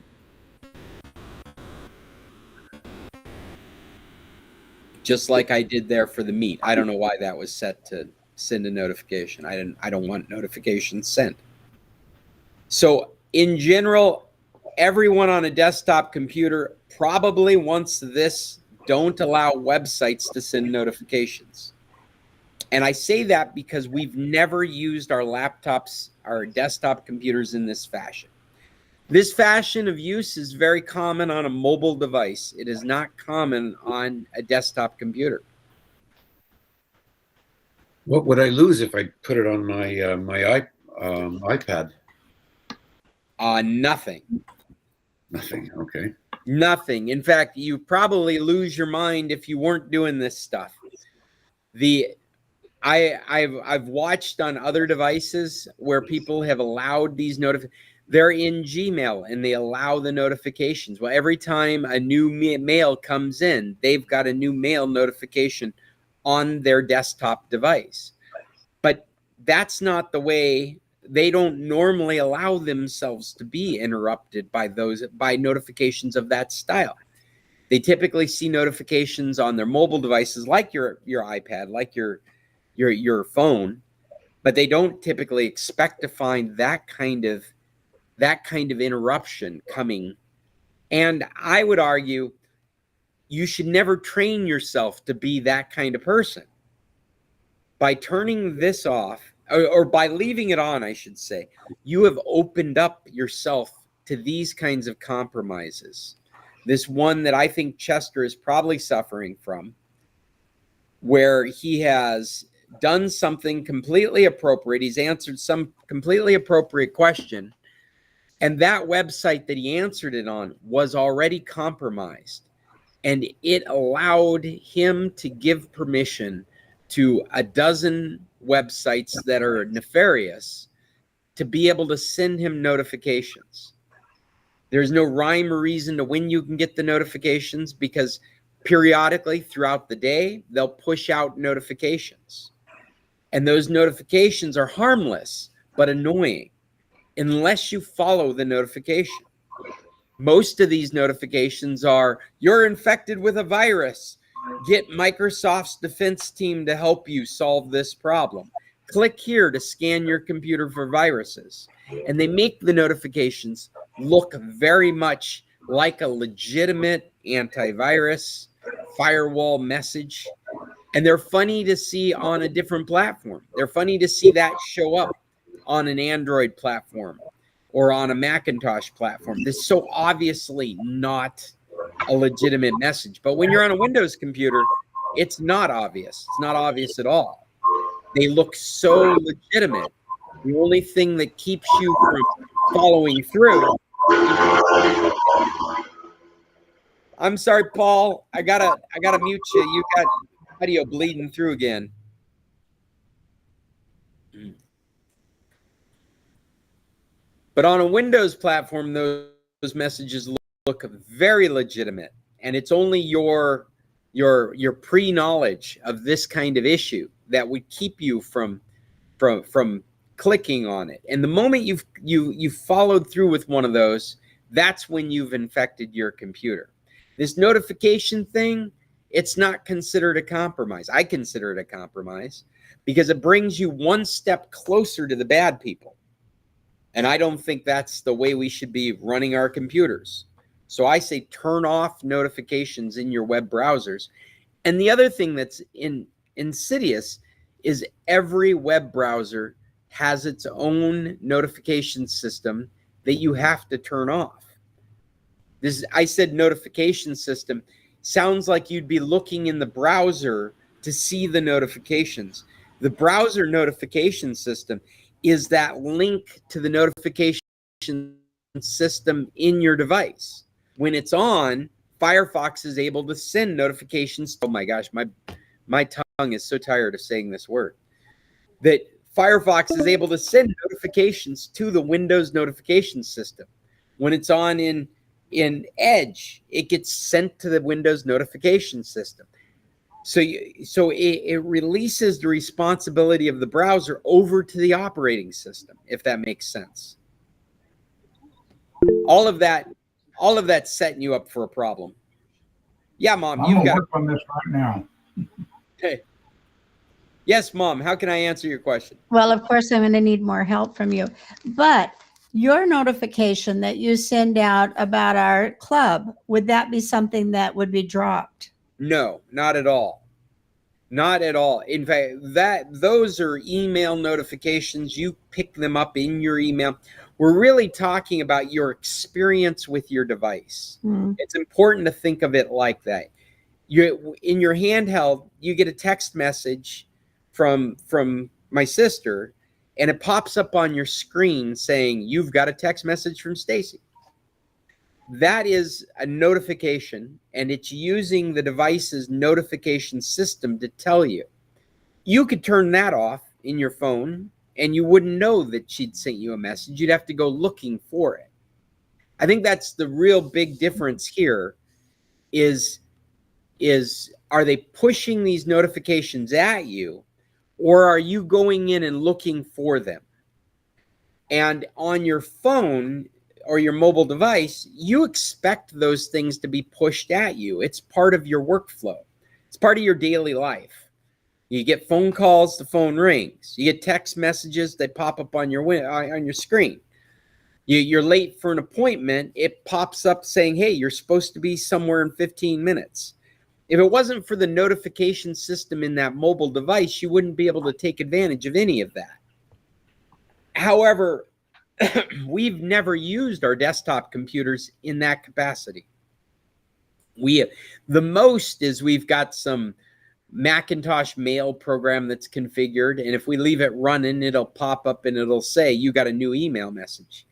Just like I did there for the Meet. I don't know why that was set to send a notification. I don't want notifications sent. So in general, everyone on a desktop computer probably wants this don't allow websites to send notifications. And I say that because we've never used our laptops, our desktop computers in this fashion. This fashion of use is very common on a mobile device. It is not common on a desktop computer.
What would I lose if I put it on my iPad?
Nothing.
Nothing. Okay.
Nothing. In fact, you probably lose your mind if you weren't doing this stuff. I've watched on other devices where people have allowed these notifications. They're in Gmail and they allow the notifications. Well, every time a new mail comes in, they've got a new mail notification on their desktop device. But that's not the way. They don't normally allow themselves to be interrupted by notifications of that style. They typically see notifications on their mobile devices, like your iPad, like your phone, but they don't typically expect to find that kind of interruption coming. And I would argue you should never train yourself to be that kind of person. By turning this off, or by leaving it on, I should say, you have opened up yourself to these kinds of compromises. This one that I think Chester is probably suffering from, where he has done something completely appropriate. He's answered some completely appropriate question, and that website that he answered it on was already compromised. And it allowed him to give permission to a dozen websites that are nefarious to be able to send him notifications. There's no rhyme or reason to when you can get the notifications, because periodically throughout the day, they'll push out notifications. And those notifications are harmless, but annoying, unless you follow the notification. Most of these notifications are, you're infected with a virus. Get Microsoft's defense team to help you solve this problem. Click here to scan your computer for viruses. And they make the notifications look very much like a legitimate antivirus firewall message. And they're funny to see on a different platform. They're funny to see that show up on an Android platform or on a Macintosh platform. This is so obviously not a legitimate message. But when you're on a Windows computer, it's not obvious. It's not obvious at all. They look so legitimate. The only thing that keeps you from following through. I'm sorry, Paul. I gotta mute you. You got audio bleeding through again. But on a Windows platform, those messages look very legitimate, and it's only your pre-knowledge of this kind of issue that would keep you from clicking on it. And the moment you've followed through with one of those, that's when you've infected your computer. This notification thing, it's not considered a compromise. I consider it a compromise because it brings you one step closer to the bad people. And I don't think that's the way we should be running our computers. So I say turn off notifications in your web browsers. And the other thing that's insidious is every web browser has its own notification system that you have to turn off. I said notification system. Sounds like you'd be looking in the browser to see the notifications. The browser notification system is that link to the notification system in your device. When it's on, Firefox is able to send notifications. Oh my gosh, my tongue is so tired of saying this word. That Firefox is able to send notifications to the Windows notification system. When it's on in Edge, it gets sent to the Windows notification system. So it releases the responsibility of the browser over to the operating system, if that makes sense. All of that's setting you up for a problem. Yeah, Mom,
I'm gonna work on this right now.
Okay. Yes, Mom, how can I answer your question?
Well, of course, I'm going to need more help from you. But your notification that you send out about our club, would that be something that would be dropped?
No, not at all. Not at all. In fact, those are email notifications. You pick them up in your email. We're really talking about your experience with your device. It's important to think of it like that. In your handheld, you get a text message from my sister, and it pops up on your screen saying, you've got a text message from Stacy. That is a notification, and it's using the device's notification system to tell you. You could turn that off in your phone, and you wouldn't know that she'd sent you a message. You'd have to go looking for it. I think that's the real big difference here is are they pushing these notifications at you, or are you going in and looking for them? And on your phone, or your mobile device, you expect those things to be pushed at you. It's part of your workflow. It's part of your daily life. You get phone calls, the phone rings. You get text messages that pop up on your screen. You're late for an appointment, it pops up saying, hey, you're supposed to be somewhere in 15 minutes. If it wasn't for the notification system in that mobile device, you wouldn't be able to take advantage of any of that. However, we've never used our desktop computers in that capacity. The most is we've got some Macintosh mail program that's configured, and if we leave it running, it'll pop up and it'll say, you got a new email message.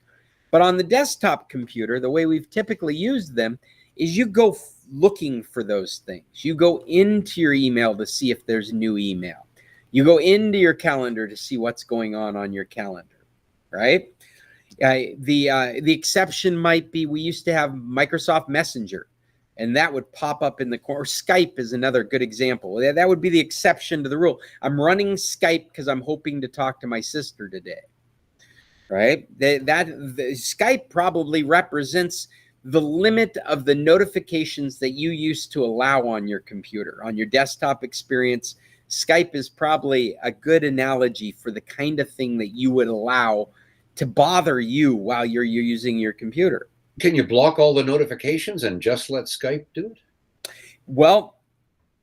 But on the desktop computer, the way we've typically used them is you go looking for those things. You go into your email to see if there's a new email. You go into your calendar to see what's going on your calendar, right? The exception might be we used to have Microsoft Messenger, and that would pop up in the corner. Skype is another good example. That would be the exception to the rule. I'm running Skype because I'm hoping to talk to my sister today. Right? The Skype probably represents the limit of the notifications that you used to allow on your computer. On your desktop experience, Skype is probably a good analogy for the kind of thing that you would allow to bother you while you're using your computer.
Can you block all the notifications and just let Skype do it?
Well,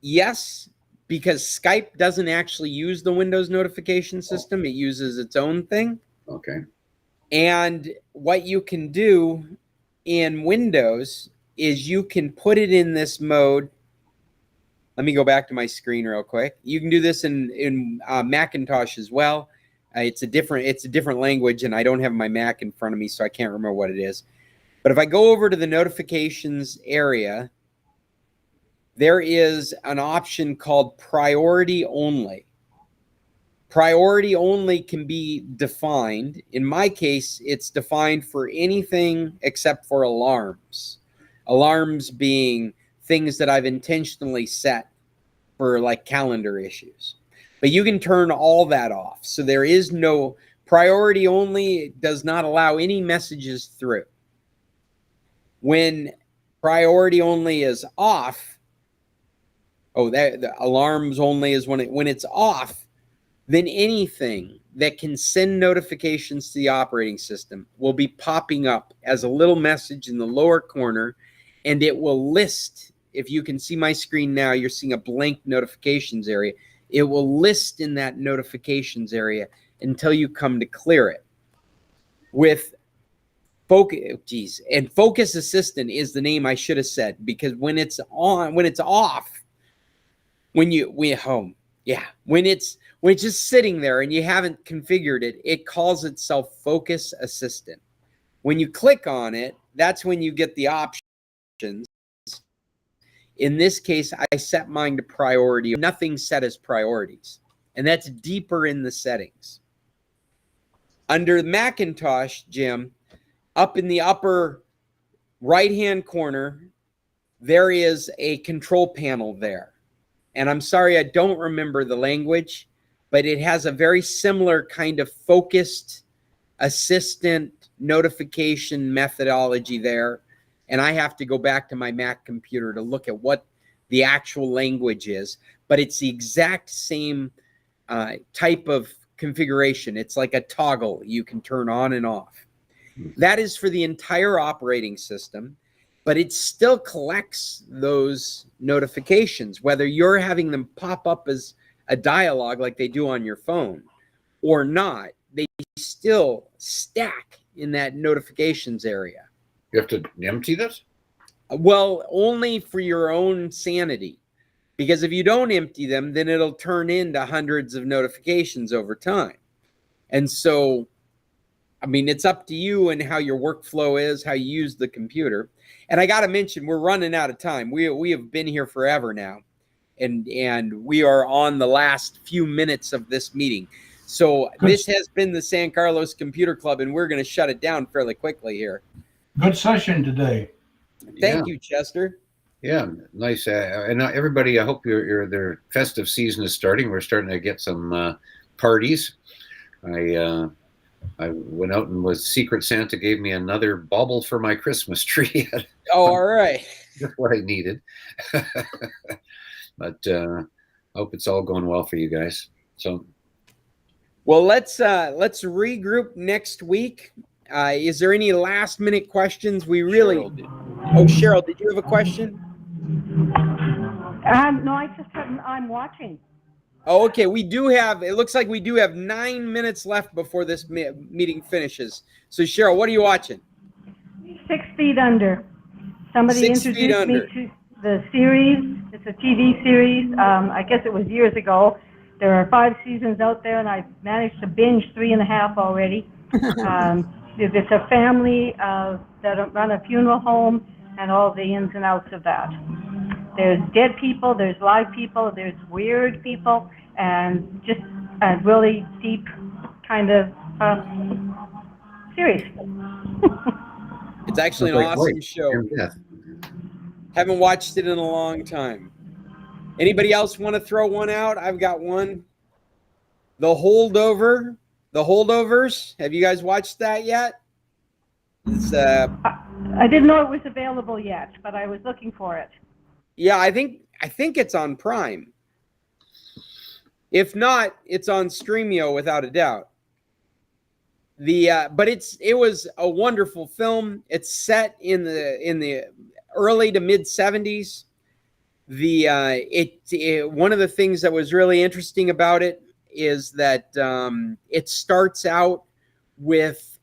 yes, because Skype doesn't actually use the Windows notification system. It uses its own thing.
Okay.
And what you can do in Windows is you can put it in this mode. Let me go back to my screen real quick. You can do this in Macintosh as well. It's a different language, and I don't have my Mac in front of me, so I can't remember what it is. But if I go over to the notifications area, there is an option called priority only. Priority only can be defined. In my case, it's defined for anything except for alarms. Alarms being things that I've intentionally set for like calendar issues. But you can turn all that off. So there is no priority only. It does not allow any messages through. When priority only is off, the alarms only is when it's off, then anything that can send notifications to the operating system will be popping up as a little message in the lower corner, and it will list. If you can see my screen now, you're seeing a blank notifications area. It will list in that notifications area until you come to clear it. With Focus Assistant is the name I should have said, because when it's off, when it's just sitting there and you haven't configured it, it calls itself Focus Assistant. When you click on it, that's when you get the options. In this case, I set mine to priority. Nothing set as priorities. And that's deeper in the settings. Under Macintosh, Jim, up in the upper right-hand corner, there is a control panel there. And I'm sorry, I don't remember the language, but it has a very similar kind of focused assistant notification methodology there. And I have to go back to my Mac computer to look at what the actual language is. But it's the exact same type of configuration. It's like a toggle you can turn on and off. That is for the entire operating system, but it still collects those notifications, whether you're having them pop up as a dialogue like they do on your phone or not. They still stack in that notifications area.
You have to empty this?
Well, only for your own sanity. Because if you don't empty them, then it'll turn into hundreds of notifications over time. And so, I mean, it's up to you and how your workflow is, how you use the computer. And I got to mention, we're running out of time. We have been here forever now. And we are on the last few minutes of this meeting. So this has been the San Carlos Computer Club, and we're going to shut it down fairly quickly here.
Good session today.
Thank you, Chester.
Yeah, nice. And everybody, I hope their festive season is starting. We're starting to get some parties. I I went out and was Secret Santa gave me another bauble for my Christmas tree.
Oh, all right.
That's what I needed. But I hope it's all going well for you guys. So,
well, let's regroup next week. Is there any last minute questions? We really.
Cheryl did.
Oh, Cheryl, did you have a question?
No, I just haven't. I'm watching.
Oh, okay. We do have. It looks like we do have 9 minutes left before this meeting finishes. So, Cheryl, what are you watching?
6 Feet Under. Somebody
6 Feet
introduced
Under.
me to the series. It's a TV series. I guess it was years ago. There are 5 seasons out there, and I've managed to binge 3.5 already. It's a family that run a funeral home and all the ins and outs of that. There's dead people, there's live people, there's weird people, and just a really deep kind of series.
It's actually an awesome show. Haven't watched it in a long time. Anybody else want to throw one out? I've got one. The Holdovers. Have you guys watched that yet? It's
I didn't know it was available yet, but I was looking for it.
yeah, I think it's on Prime. If not, it's on Streamio without a doubt. But it was a wonderful film. It's set in the early to mid 70s. One of the things that was really interesting about it is that it starts out with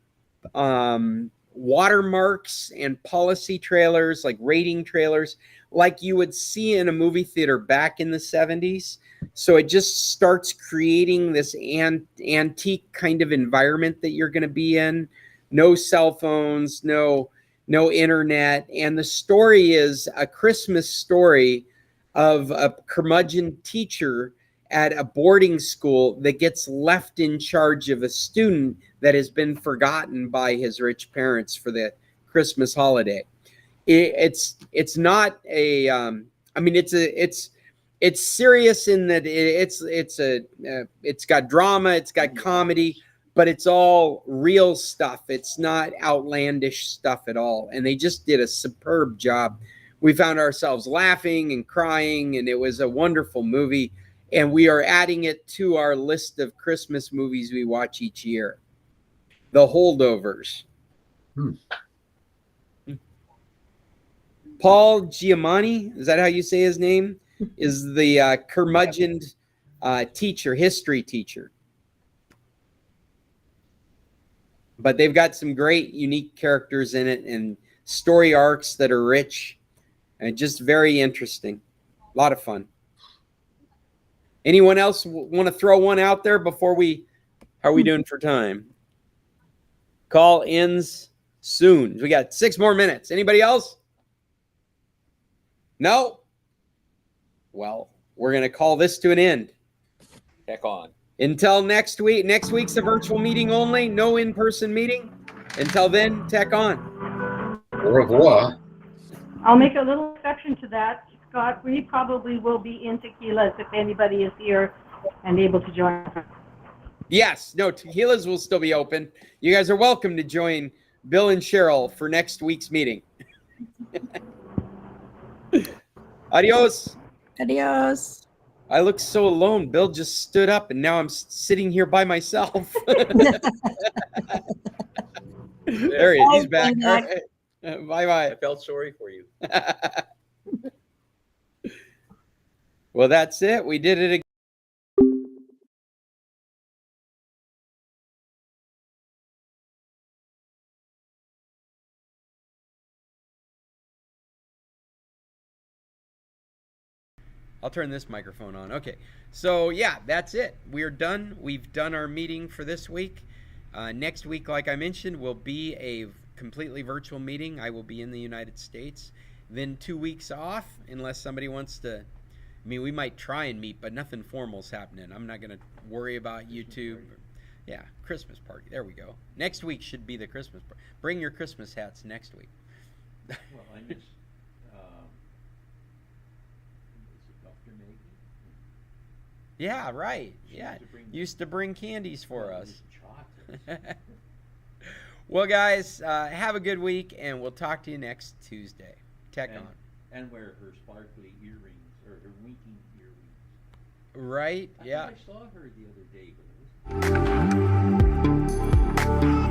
watermarks and policy trailers, like rating trailers, like you would see in a movie theater back in the 70s. So it just starts creating this antique kind of environment that you're going to be in. No cell phones, no internet. And the story is a Christmas story of a curmudgeon teacher at a boarding school that gets left in charge of a student that has been forgotten by his rich parents for the Christmas holiday. It's not a I mean it's serious in that it's got drama, it's got comedy, but it's all real stuff. It's not outlandish stuff at all, and they just did a superb job. We found ourselves laughing and crying, and it was a wonderful movie. And we are adding it to our list of Christmas movies we watch each year. The Holdovers. Paul Giamatti, is that how you say his name? Is the curmudgeon history teacher. But they've got some great, unique characters in it and story arcs that are rich and just very interesting. A lot of fun. Anyone else want to throw one out there before how are we doing for time? Call ends soon. We got 6 more minutes. Anybody else? No? Well, we're going to call this to an end.
Heck on.
Until next week. Next week's a virtual meeting only, no in-person meeting. Until then, tech on.
Au revoir.
I'll make a little exception to that. Scott, we probably will be in Tequilas if anybody is here and able to join us.
Yes, no, Tequilas will still be open. You guys are welcome to join Bill and Cheryl for next week's meeting. Adios.
Adios.
I look so alone. Bill just stood up, and now I'm sitting here by myself. There he is. He's back. All right. Bye-bye.
I felt sorry for you.
Well, that's it. We did it again. I'll turn this microphone on. Okay. So, yeah, that's it. We're done. We've done our meeting for this week. Next week, like I mentioned, will be a completely virtual meeting. I will be in the United States. Then 2 weeks off, unless somebody wants to. I mean, we might try and meet, but nothing formal's happening. I'm not going to worry about YouTube. Yeah, Christmas party. There we go. Next week should be the Christmas party. Bring your Christmas hats next week.
Well, I miss Dr. Maggie.
Yeah, right.
She
Yeah,
used to bring
used to bring candies for us.
Chocolate.
Well, guys, have a good week, and we'll talk to you next Tuesday. Tech on.
And wear her sparkly earrings, or her winking earrings.
Right?
I
Yeah.
think I saw her the other day, but it was